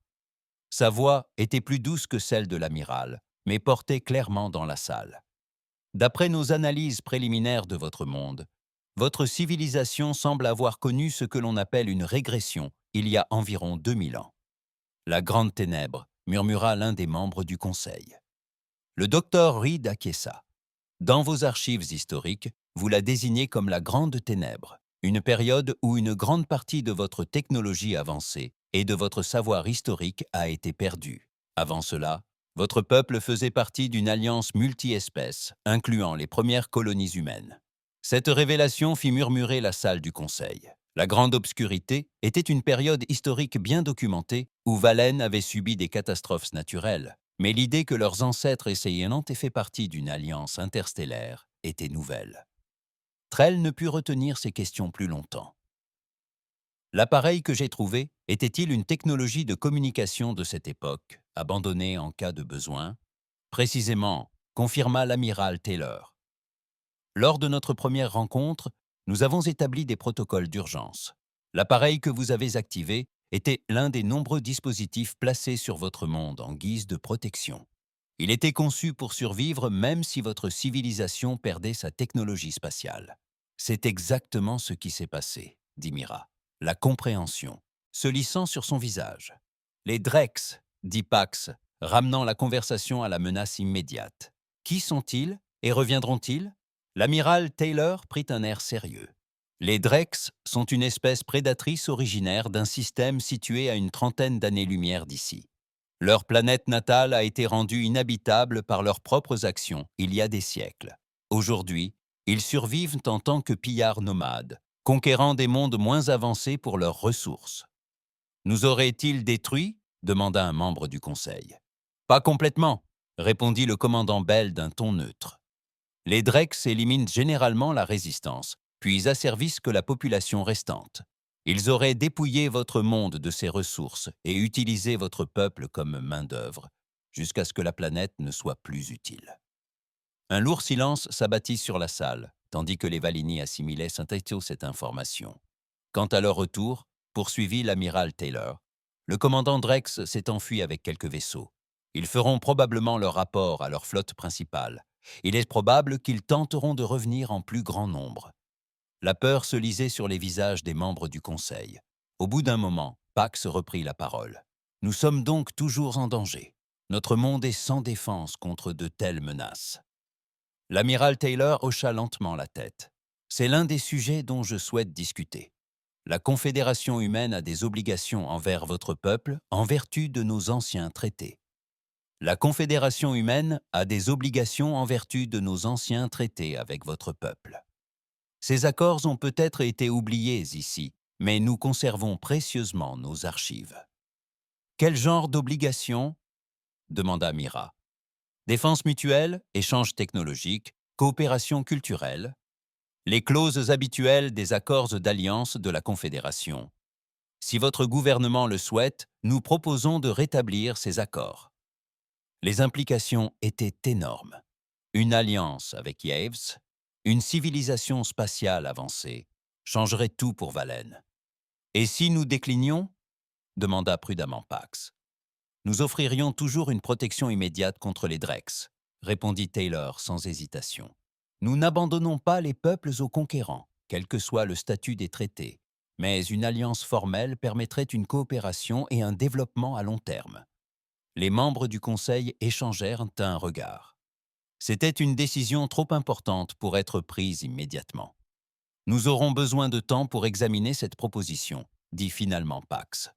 Sa voix était plus douce que celle de l'amiral, mais portait clairement dans la salle. D'après nos analyses préliminaires de votre monde, votre civilisation semble avoir connu ce que l'on appelle une régression il y a environ 2000 ans. La grande ténèbre, murmura l'un des membres du conseil. Le docteur Reed acquiesça. Dans vos archives historiques, vous la désignez comme la grande ténèbre, une période où une grande partie de votre technologie avancée et de votre savoir historique a été perdue. Avant cela, votre peuple faisait partie d'une alliance multi-espèces, incluant les premières colonies humaines. Cette révélation fit murmurer la salle du conseil. La Grande Obscurité était une période historique bien documentée où Valen avait subi des catastrophes naturelles, mais l'idée que leurs ancêtres ayant fait partie d'une alliance interstellaire était nouvelle. Trell ne put retenir ces questions plus longtemps. L'appareil que j'ai trouvé était-il une technologie de communication de cette époque, abandonnée en cas de besoin? Précisément, confirma l'amiral Taylor. Lors de notre première rencontre, nous avons établi des protocoles d'urgence. L'appareil que vous avez activé était l'un des nombreux dispositifs placés sur votre monde en guise de protection. Il était conçu pour survivre même si votre civilisation perdait sa technologie spatiale. C'est exactement ce qui s'est passé, dit Mira. La compréhension, se lissant sur son visage. Les Drex, dit Pax, ramenant la conversation à la menace immédiate. Qui sont-ils et reviendront-ils? L'amiral Taylor prit un air sérieux. Les Drex sont une espèce prédatrice originaire d'un système situé à une trentaine d'années-lumière d'ici. Leur planète natale a été rendue inhabitable par leurs propres actions il y a des siècles. Aujourd'hui, ils survivent en tant que pillards nomades, conquérant des mondes moins avancés pour leurs ressources. Nous auraient-ils détruits? Demanda un membre du conseil. Pas complètement, répondit le commandant Bell d'un ton neutre. Les Drex éliminent généralement la résistance, puis asservissent que la population restante. Ils auraient dépouillé votre monde de ses ressources et utilisé votre peuple comme main-d'œuvre, jusqu'à ce que la planète ne soit plus utile. Un lourd silence s'abattit sur la salle, tandis que les Valini assimilaient sans écho cette information. Quant à leur retour, poursuivit l'amiral Taylor, le commandant Drex s'est enfui avec quelques vaisseaux. Ils feront probablement leur rapport à leur flotte principale. Il est probable qu'ils tenteront de revenir en plus grand nombre. La peur se lisait sur les visages des membres du conseil. Au bout d'un moment, Pax reprit la parole. « Nous sommes donc toujours en danger. Notre monde est sans défense contre de telles menaces. » L'amiral Taylor hocha lentement la tête. « C'est l'un des sujets dont je souhaite discuter. La Confédération humaine a des obligations envers votre peuple en vertu de nos anciens traités. La Confédération humaine a des obligations en vertu de nos anciens traités avec votre peuple. Ces accords ont peut-être été oubliés ici, mais nous conservons précieusement nos archives. » « Quel genre d'obligations ?» demanda Mira. « Défense mutuelle, échange technologique, coopération culturelle, les clauses habituelles des accords d'alliance de la Confédération, Si votre gouvernement le souhaite, nous proposons de rétablir ces accords. Les implications étaient énormes. Une alliance avec Yaves, une civilisation spatiale avancée, changerait tout pour Valen. Et si nous déclinions? Demanda prudemment Pax. Nous offririons toujours une protection immédiate contre les Drex, répondit Taylor sans hésitation. Nous n'abandonnons pas les peuples aux conquérants, quel que soit le statut des traités, mais une alliance formelle permettrait une coopération et un développement à long terme. Les membres du Conseil échangèrent un regard. C'était une décision trop importante pour être prise immédiatement. Nous aurons besoin de temps pour examiner cette proposition, dit finalement Pax.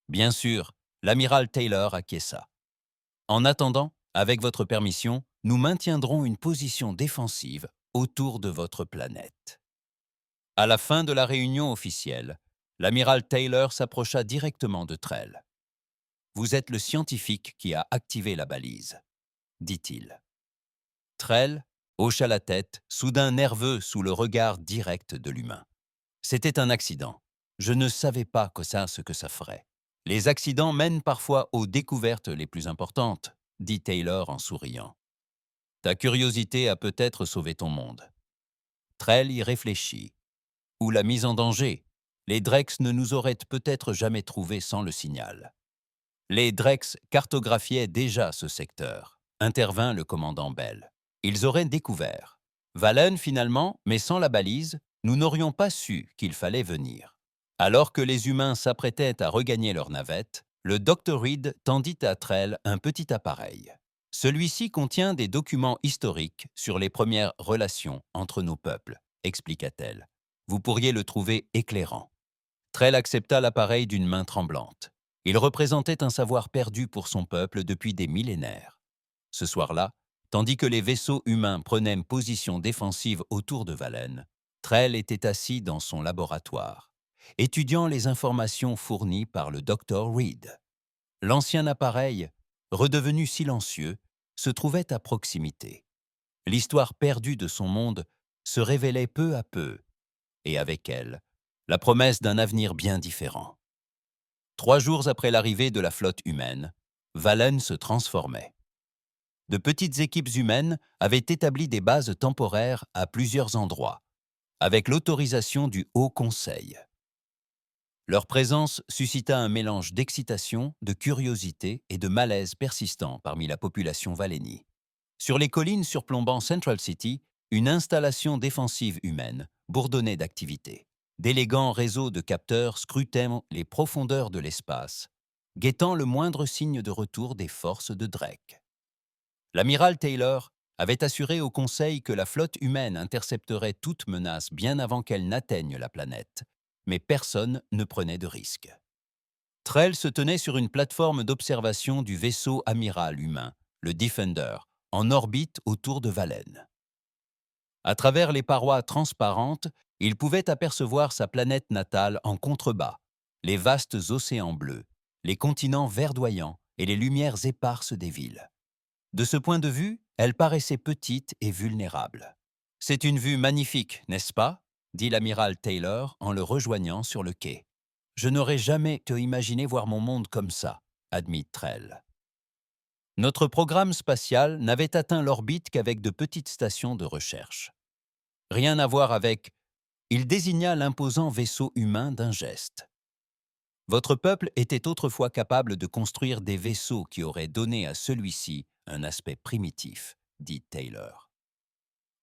Bien sûr, l'amiral Taylor acquiesça. En attendant, avec votre permission, nous maintiendrons une position défensive autour de votre planète. À la fin de la réunion officielle, l'amiral Taylor s'approcha directement de Trell. Vous êtes le scientifique qui a activé la balise, dit-il. Trell hocha la tête, soudain nerveux sous le regard direct de l'humain. C'était un accident. Je ne savais pas ce que ça ferait. Les accidents mènent parfois aux découvertes les plus importantes, dit Taylor en souriant. Ta curiosité a peut-être sauvé ton monde. Trell y réfléchit. Ou la mise en danger. Les Drex ne nous auraient peut-être jamais trouvés sans le signal. Les Drex cartographiaient déjà ce secteur, intervint le commandant Bell. Ils auraient découvert. Valen finalement, mais sans la balise, nous n'aurions pas su qu'il fallait venir. Alors que les humains s'apprêtaient à regagner leur navette, le Dr. Reed tendit à Trell un petit appareil. Celui-ci contient des documents historiques sur les premières relations entre nos peuples, expliqua-t-elle. Vous pourriez le trouver éclairant. Trell accepta l'appareil d'une main tremblante. Il représentait un savoir perdu pour son peuple depuis des millénaires. Ce soir-là, tandis que les vaisseaux humains prenaient position défensive autour de Valen, Trell était assis dans son laboratoire, étudiant les informations fournies par le Dr. Reed. L'ancien appareil, redevenu silencieux, se trouvait à proximité. L'histoire perdue de son monde se révélait peu à peu, et avec elle, la promesse d'un avenir bien différent. 3 jours après l'arrivée de la flotte humaine, Valen se transformait. De petites équipes humaines avaient établi des bases temporaires à plusieurs endroits, avec l'autorisation du Haut Conseil. Leur présence suscita un mélange d'excitation, de curiosité et de malaise persistant parmi la population valénie. Sur les collines surplombant Central City, une installation défensive humaine bourdonnait d'activité. D'élégants réseaux de capteurs scrutaient les profondeurs de l'espace, guettant le moindre signe de retour des forces de Drake. L'amiral Taylor avait assuré au Conseil que la flotte humaine intercepterait toute menace bien avant qu'elle n'atteigne la planète, mais personne ne prenait de risque. Trell se tenait sur une plateforme d'observation du vaisseau amiral humain, le Defender, en orbite autour de Valen. À travers les parois transparentes, il pouvait apercevoir sa planète natale en contrebas, les vastes océans bleus, les continents verdoyants et les lumières éparses des villes. De ce point de vue, elle paraissait petite et vulnérable. « C'est une vue magnifique, n'est-ce pas ?» dit l'amiral Taylor en le rejoignant sur le quai. « Je n'aurais jamais imaginé voir mon monde comme ça, » admit Trell. Notre programme spatial n'avait atteint l'orbite qu'avec de petites stations de recherche. Rien à voir avec... Il désigna l'imposant vaisseau humain d'un geste. Votre peuple était autrefois capable de construire des vaisseaux qui auraient donné à celui-ci un aspect primitif, dit Taylor.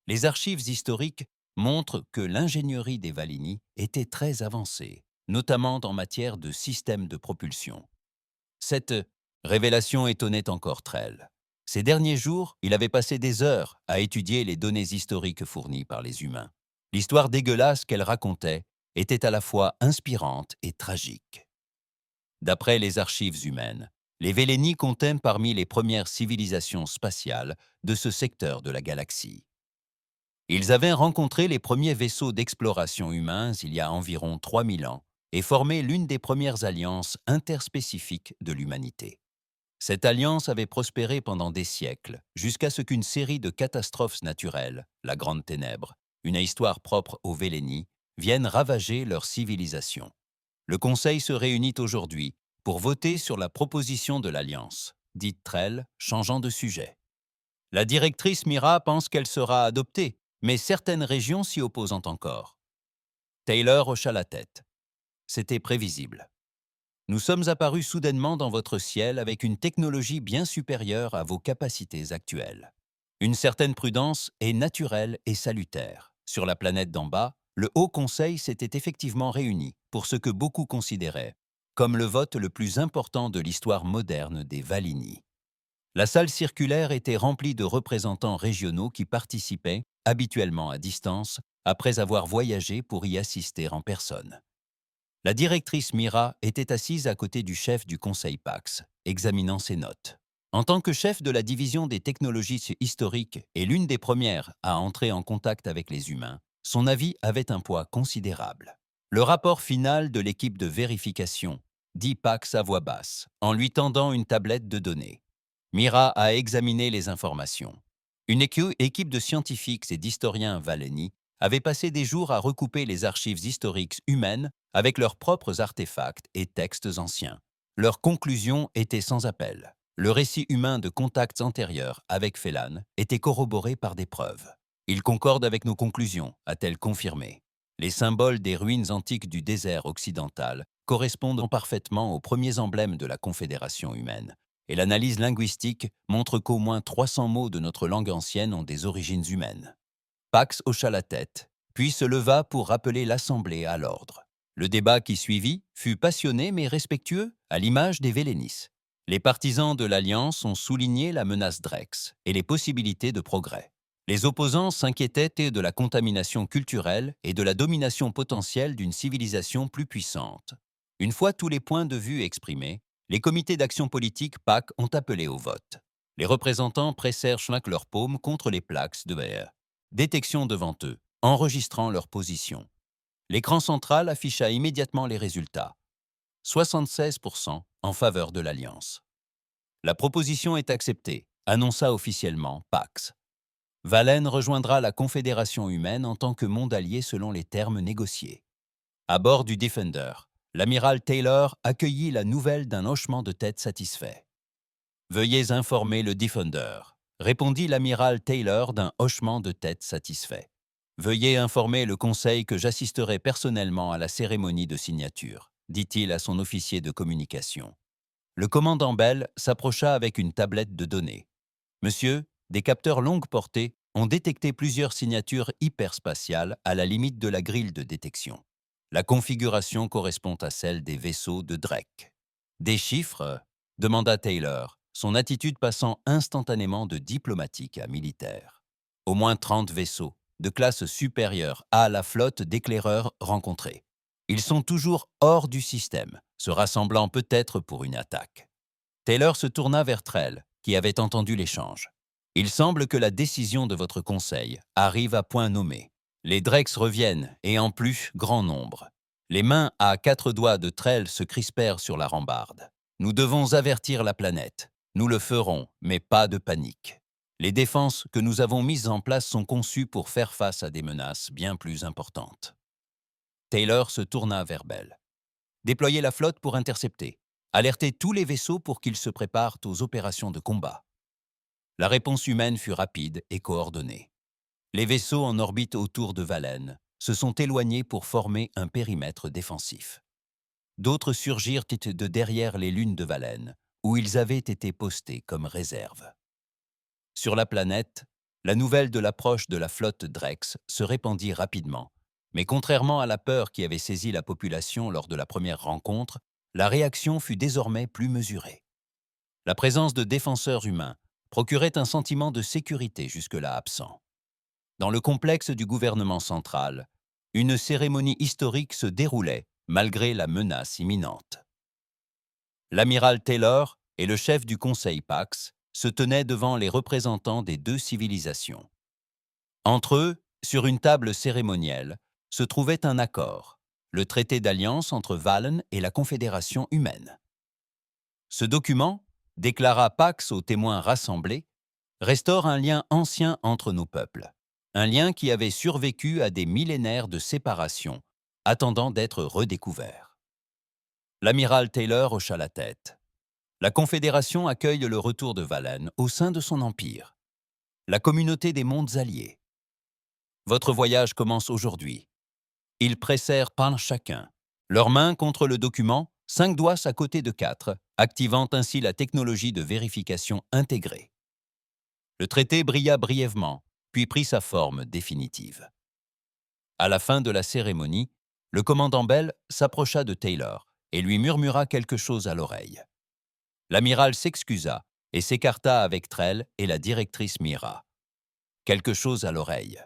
Les archives historiques montrent que l'ingénierie des Valini était très avancée, notamment en matière de systèmes de propulsion. Cette révélation étonnait encore Trell. Ces derniers jours, il avait passé des heures à étudier les données historiques fournies par les humains. L'histoire dégueulasse qu'elle racontait était à la fois inspirante et tragique. D'après les archives humaines, les Vélénies comptaient parmi les premières civilisations spatiales de ce secteur de la galaxie. Ils avaient rencontré les premiers vaisseaux d'exploration humains il y a environ 3000 ans et formé l'une des premières alliances interspécifiques de l'humanité. Cette alliance avait prospéré pendant des siècles, jusqu'à ce qu'une série de catastrophes naturelles, la Grande Ténèbre, une histoire propre aux Vélénies, vienne ravager leur civilisation. Le Conseil se réunit aujourd'hui pour voter sur la proposition de l'Alliance, dit Trell, changeant de sujet. La directrice Mira pense qu'elle sera adoptée, mais certaines régions s'y opposent encore. Taylor hocha la tête. C'était prévisible. Nous sommes apparus soudainement dans votre ciel avec une technologie bien supérieure à vos capacités actuelles. Une certaine prudence est naturelle et salutaire. Sur la planète d'en bas, le Haut Conseil s'était effectivement réuni pour ce que beaucoup considéraient comme le vote le plus important de l'histoire moderne des Valini. La salle circulaire était remplie de représentants régionaux qui participaient, habituellement à distance, après avoir voyagé pour y assister en personne. La directrice Mira était assise à côté du chef du conseil Pax, examinant ses notes. En tant que chef de la division des technologies historiques et l'une des premières à entrer en contact avec les humains, son avis avait un poids considérable. Le rapport final de l'équipe de vérification, dit Pax à voix basse, en lui tendant une tablette de données. Mira a examiné les informations. Une équipe de scientifiques et d'historiens Valeni avait passé des jours à recouper les archives historiques humaines avec leurs propres artefacts et textes anciens. Leurs conclusions étaient sans appel. Le récit humain de contacts antérieurs avec Phelan était corroboré par des preuves. Il concorde avec nos conclusions, a-t-elle confirmé. Les symboles des ruines antiques du désert occidental correspondent parfaitement aux premiers emblèmes de la Confédération humaine, et l'analyse linguistique montre qu'au moins 300 mots de notre langue ancienne ont des origines humaines. Pax hocha la tête, puis se leva pour rappeler l'Assemblée à l'ordre. Le débat qui suivit fut passionné mais respectueux, à l'image des Vélénis. Les partisans de l'Alliance ont souligné la menace Drex et les possibilités de progrès. Les opposants s'inquiétaient de la contamination culturelle et de la domination potentielle d'une civilisation plus puissante. Une fois tous les points de vue exprimés, les comités d'action politique PAC ont appelé au vote. Les représentants pressèrent chaque leur paume contre les plaques de verre. Détection devant eux, enregistrant leur position. L'écran central afficha immédiatement les résultats. 76% en faveur de l'Alliance. La proposition est acceptée, annonça officiellement Pax. Valen rejoindra la Confédération humaine en tant que monde allié selon les termes négociés. À bord du Defender, l'amiral Taylor accueillit la nouvelle d'un hochement de tête satisfait. « Veuillez informer le Defender », répondit l'amiral Taylor d'un hochement de tête satisfait. « Veuillez informer le Conseil que j'assisterai personnellement à la cérémonie de signature », dit-il à son officier de communication. Le commandant Bell s'approcha avec une tablette de données. « Monsieur, des capteurs longue portée ont détecté plusieurs signatures hyperspatiales à la limite de la grille de détection. La configuration correspond à celle des vaisseaux de Drake. »« Des chiffres ?» demanda Taylor, son attitude passant instantanément de diplomatique à militaire. « Au moins 30 vaisseaux, de classe supérieure à la flotte d'éclaireurs rencontrés. Ils sont toujours hors du système, se rassemblant peut-être pour une attaque. » Taylor se tourna vers Trell, qui avait entendu l'échange. « Il semble que la décision de votre conseil arrive à point nommé. Les Drex reviennent, et en plus, grand nombre. » Les mains à 4 doigts de Trell se crispèrent sur la rambarde. « Nous devons avertir la planète. Nous le ferons, mais pas de panique. Les défenses que nous avons mises en place sont conçues pour faire face à des menaces bien plus importantes. » Taylor se tourna vers Bell. « Déployez la flotte pour intercepter. Alertez tous les vaisseaux pour qu'ils se préparent aux opérations de combat. » La réponse humaine fut rapide et coordonnée. Les vaisseaux en orbite autour de Valen se sont éloignés pour former un périmètre défensif. D'autres surgirent de derrière les lunes de Valen, où ils avaient été postés comme réserve. Sur la planète, la nouvelle de l'approche de la flotte Drex se répandit rapidement, mais contrairement à la peur qui avait saisi la population lors de la première rencontre, la réaction fut désormais plus mesurée. La présence de défenseurs humains procurait un sentiment de sécurité jusque-là absent. Dans le complexe du gouvernement central, une cérémonie historique se déroulait malgré la menace imminente. L'amiral Taylor et le chef du conseil Pax se tenaient devant les représentants des deux civilisations. Entre eux, sur une table cérémonielle, se trouvait un accord, le traité d'alliance entre Valen et la Confédération humaine. Ce document, déclara Pax aux témoins rassemblés, restaure un lien ancien entre nos peuples, un lien qui avait survécu à des millénaires de séparation, attendant d'être redécouvert. L'amiral Taylor hocha la tête. La Confédération accueille le retour de Valen au sein de son empire. La communauté des mondes alliés. Votre voyage commence aujourd'hui. Ils pressèrent par chacun. Leurs mains contre le document, 5 doigts à côté de 4, activant ainsi la technologie de vérification intégrée. Le traité brilla brièvement, puis prit sa forme définitive. À la fin de la cérémonie, le commandant Bell s'approcha de Taylor et lui murmura quelque chose à l'oreille. L'amiral s'excusa et s'écarta avec Trell et la directrice Mira. Quelque chose à l'oreille.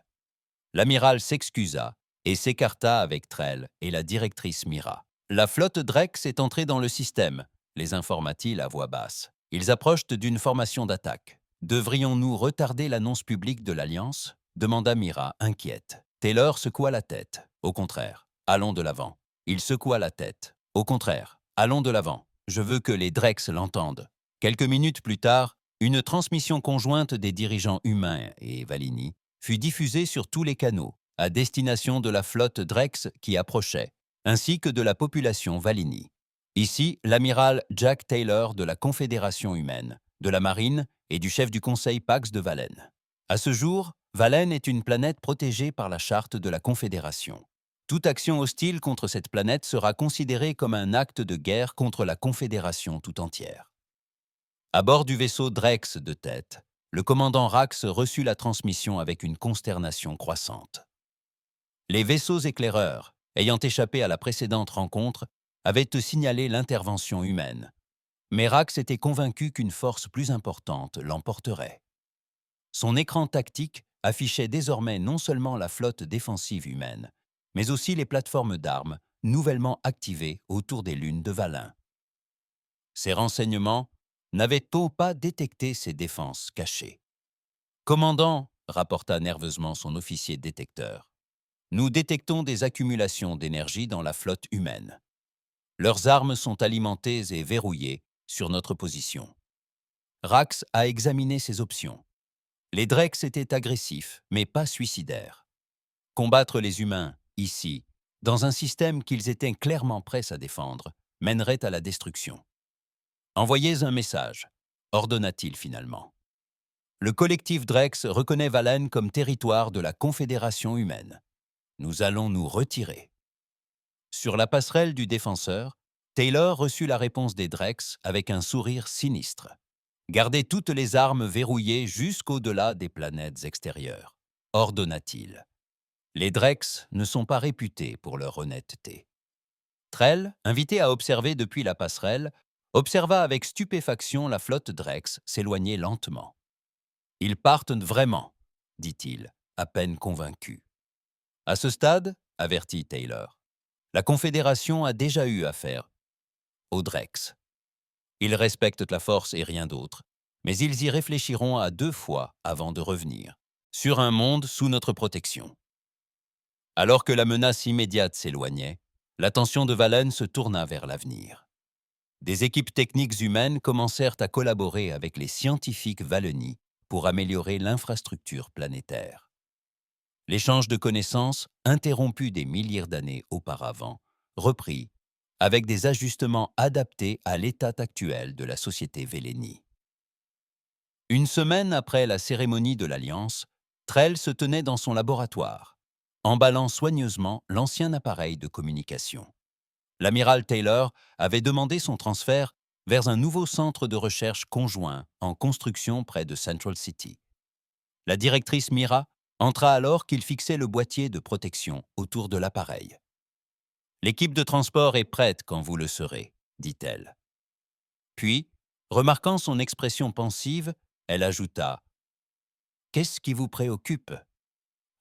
L'amiral s'excusa et s'écarta avec Trell et la directrice Mira. La flotte Drex est entrée dans le système, les informa-t-il à voix basse. Ils approchent d'une formation d'attaque. Devrions-nous retarder l'annonce publique de l'Alliance ? Demanda Mira, inquiète. Taylor secoua la tête. Au contraire, allons de l'avant. Il secoua la tête. Au contraire, allons de l'avant. Je veux que les Drex l'entendent. Quelques minutes plus tard, une transmission conjointe des dirigeants humains et Valini fut diffusée sur tous les canaux, à destination de la flotte Drex qui approchait, ainsi que de la population Valini. Ici, l'amiral Jack Taylor de la Confédération humaine, de la Marine et du chef du Conseil Pax de Valen. À ce jour, Valen est une planète protégée par la charte de la Confédération. Toute action hostile contre cette planète sera considérée comme un acte de guerre contre la Confédération tout entière. À bord du vaisseau Drex de tête, le commandant Rax reçut la transmission avec une consternation croissante. Les vaisseaux éclaireurs, ayant échappé à la précédente rencontre, avaient signalé l'intervention humaine. Mais Rax était convaincu qu'une force plus importante l'emporterait. Son écran tactique affichait désormais non seulement la flotte défensive humaine, mais aussi les plateformes d'armes nouvellement activées autour des lunes de Valin. Ces renseignements n'avaient-on pas détecté ces défenses cachées ? Commandant, rapporta nerveusement son officier détecteur, nous détectons des accumulations d'énergie dans la flotte humaine. Leurs armes sont alimentées et verrouillées sur notre position. Rax a examiné ses options. Les Drex étaient agressifs, mais pas suicidaires. Combattre les humains, ici, dans un système qu'ils étaient clairement prêts à défendre, mènerait à la destruction. Envoyez un message, ordonna-t-il finalement. Le collectif Drex reconnaît Valen comme territoire de la Confédération humaine. Nous allons nous retirer. Sur la passerelle du défenseur, Taylor reçut la réponse des Drex avec un sourire sinistre. Gardez toutes les armes verrouillées jusqu'au-delà des planètes extérieures, ordonna-t-il. Les Drex ne sont pas réputés pour leur honnêteté. Trell, invité à observer depuis la passerelle, observa avec stupéfaction la flotte Drex s'éloigner lentement. « Ils partent vraiment, » dit-il, à peine convaincu. À ce stade, avertit Taylor, la Confédération a déjà eu affaire aux Drex. Ils respectent la force et rien d'autre, mais ils y réfléchiront à 2 fois avant de revenir, sur un monde sous notre protection. Alors que la menace immédiate s'éloignait, l'attention de Valen se tourna vers l'avenir. Des équipes techniques humaines commencèrent à collaborer avec les scientifiques Valeni pour améliorer l'infrastructure planétaire. L'échange de connaissances, interrompu des milliers d'années auparavant, reprit, avec des ajustements adaptés à l'état actuel de la société Vélénie. Une semaine après la cérémonie de l'Alliance, Trell se tenait dans son laboratoire, emballant soigneusement l'ancien appareil de communication. L'amiral Taylor avait demandé son transfert vers un nouveau centre de recherche conjoint en construction près de Central City. La directrice Mira entra alors qu'il fixait le boîtier de protection autour de l'appareil. « L'équipe de transport est prête quand vous le serez, » dit-elle. Puis, remarquant son expression pensive, elle ajouta « Qu'est-ce qui vous préoccupe ?»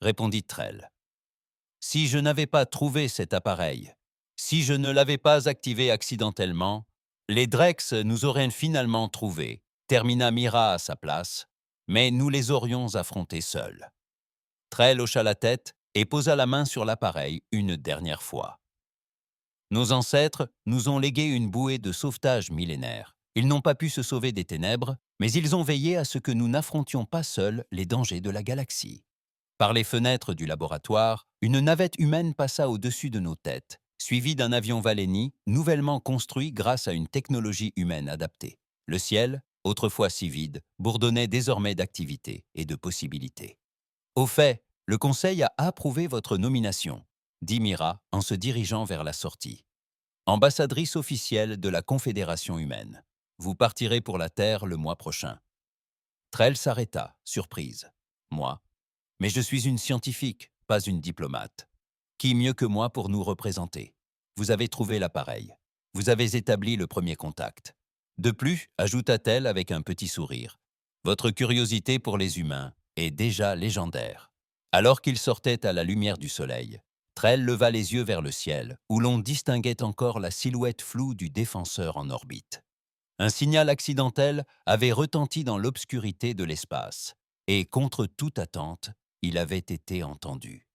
répondit Trell. « Si je n'avais pas trouvé cet appareil, si je ne l'avais pas activé accidentellement, les Drex nous auraient finalement trouvés, termina Mira à sa place, mais nous les aurions affrontés seuls. » Trell hocha la tête et posa la main sur l'appareil une dernière fois. Nos ancêtres nous ont légué une bouée de sauvetage millénaire. Ils n'ont pas pu se sauver des ténèbres, mais ils ont veillé à ce que nous n'affrontions pas seuls les dangers de la galaxie. Par les fenêtres du laboratoire, une navette humaine passa au-dessus de nos têtes suivi d'un avion Valénie nouvellement construit grâce à une technologie humaine adaptée. Le ciel, autrefois si vide, bourdonnait désormais d'activités et de possibilités. Au fait, le Conseil a approuvé votre nomination, dit Mira en se dirigeant vers la sortie. Ambassadrice officielle de la Confédération humaine. Vous partirez pour la Terre le mois prochain. Trell s'arrêta, surprise. Moi? Mais je suis une scientifique, pas une diplomate. Qui mieux que moi pour nous représenter? Vous avez trouvé l'appareil. Vous avez établi le premier contact. De plus, ajouta-t-elle avec un petit sourire, votre curiosité pour les humains est déjà légendaire. Alors qu'il sortait à la lumière du soleil, Trell leva les yeux vers le ciel, où l'on distinguait encore la silhouette floue du défenseur en orbite. Un signal accidentel avait retenti dans l'obscurité de l'espace, et contre toute attente, il avait été entendu.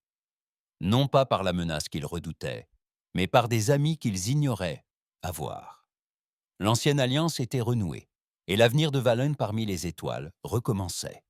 Non pas par la menace qu'ils redoutaient, mais par des amis qu'ils ignoraient avoir. L'ancienne alliance était renouée, et l'avenir de Valen parmi les étoiles recommençait.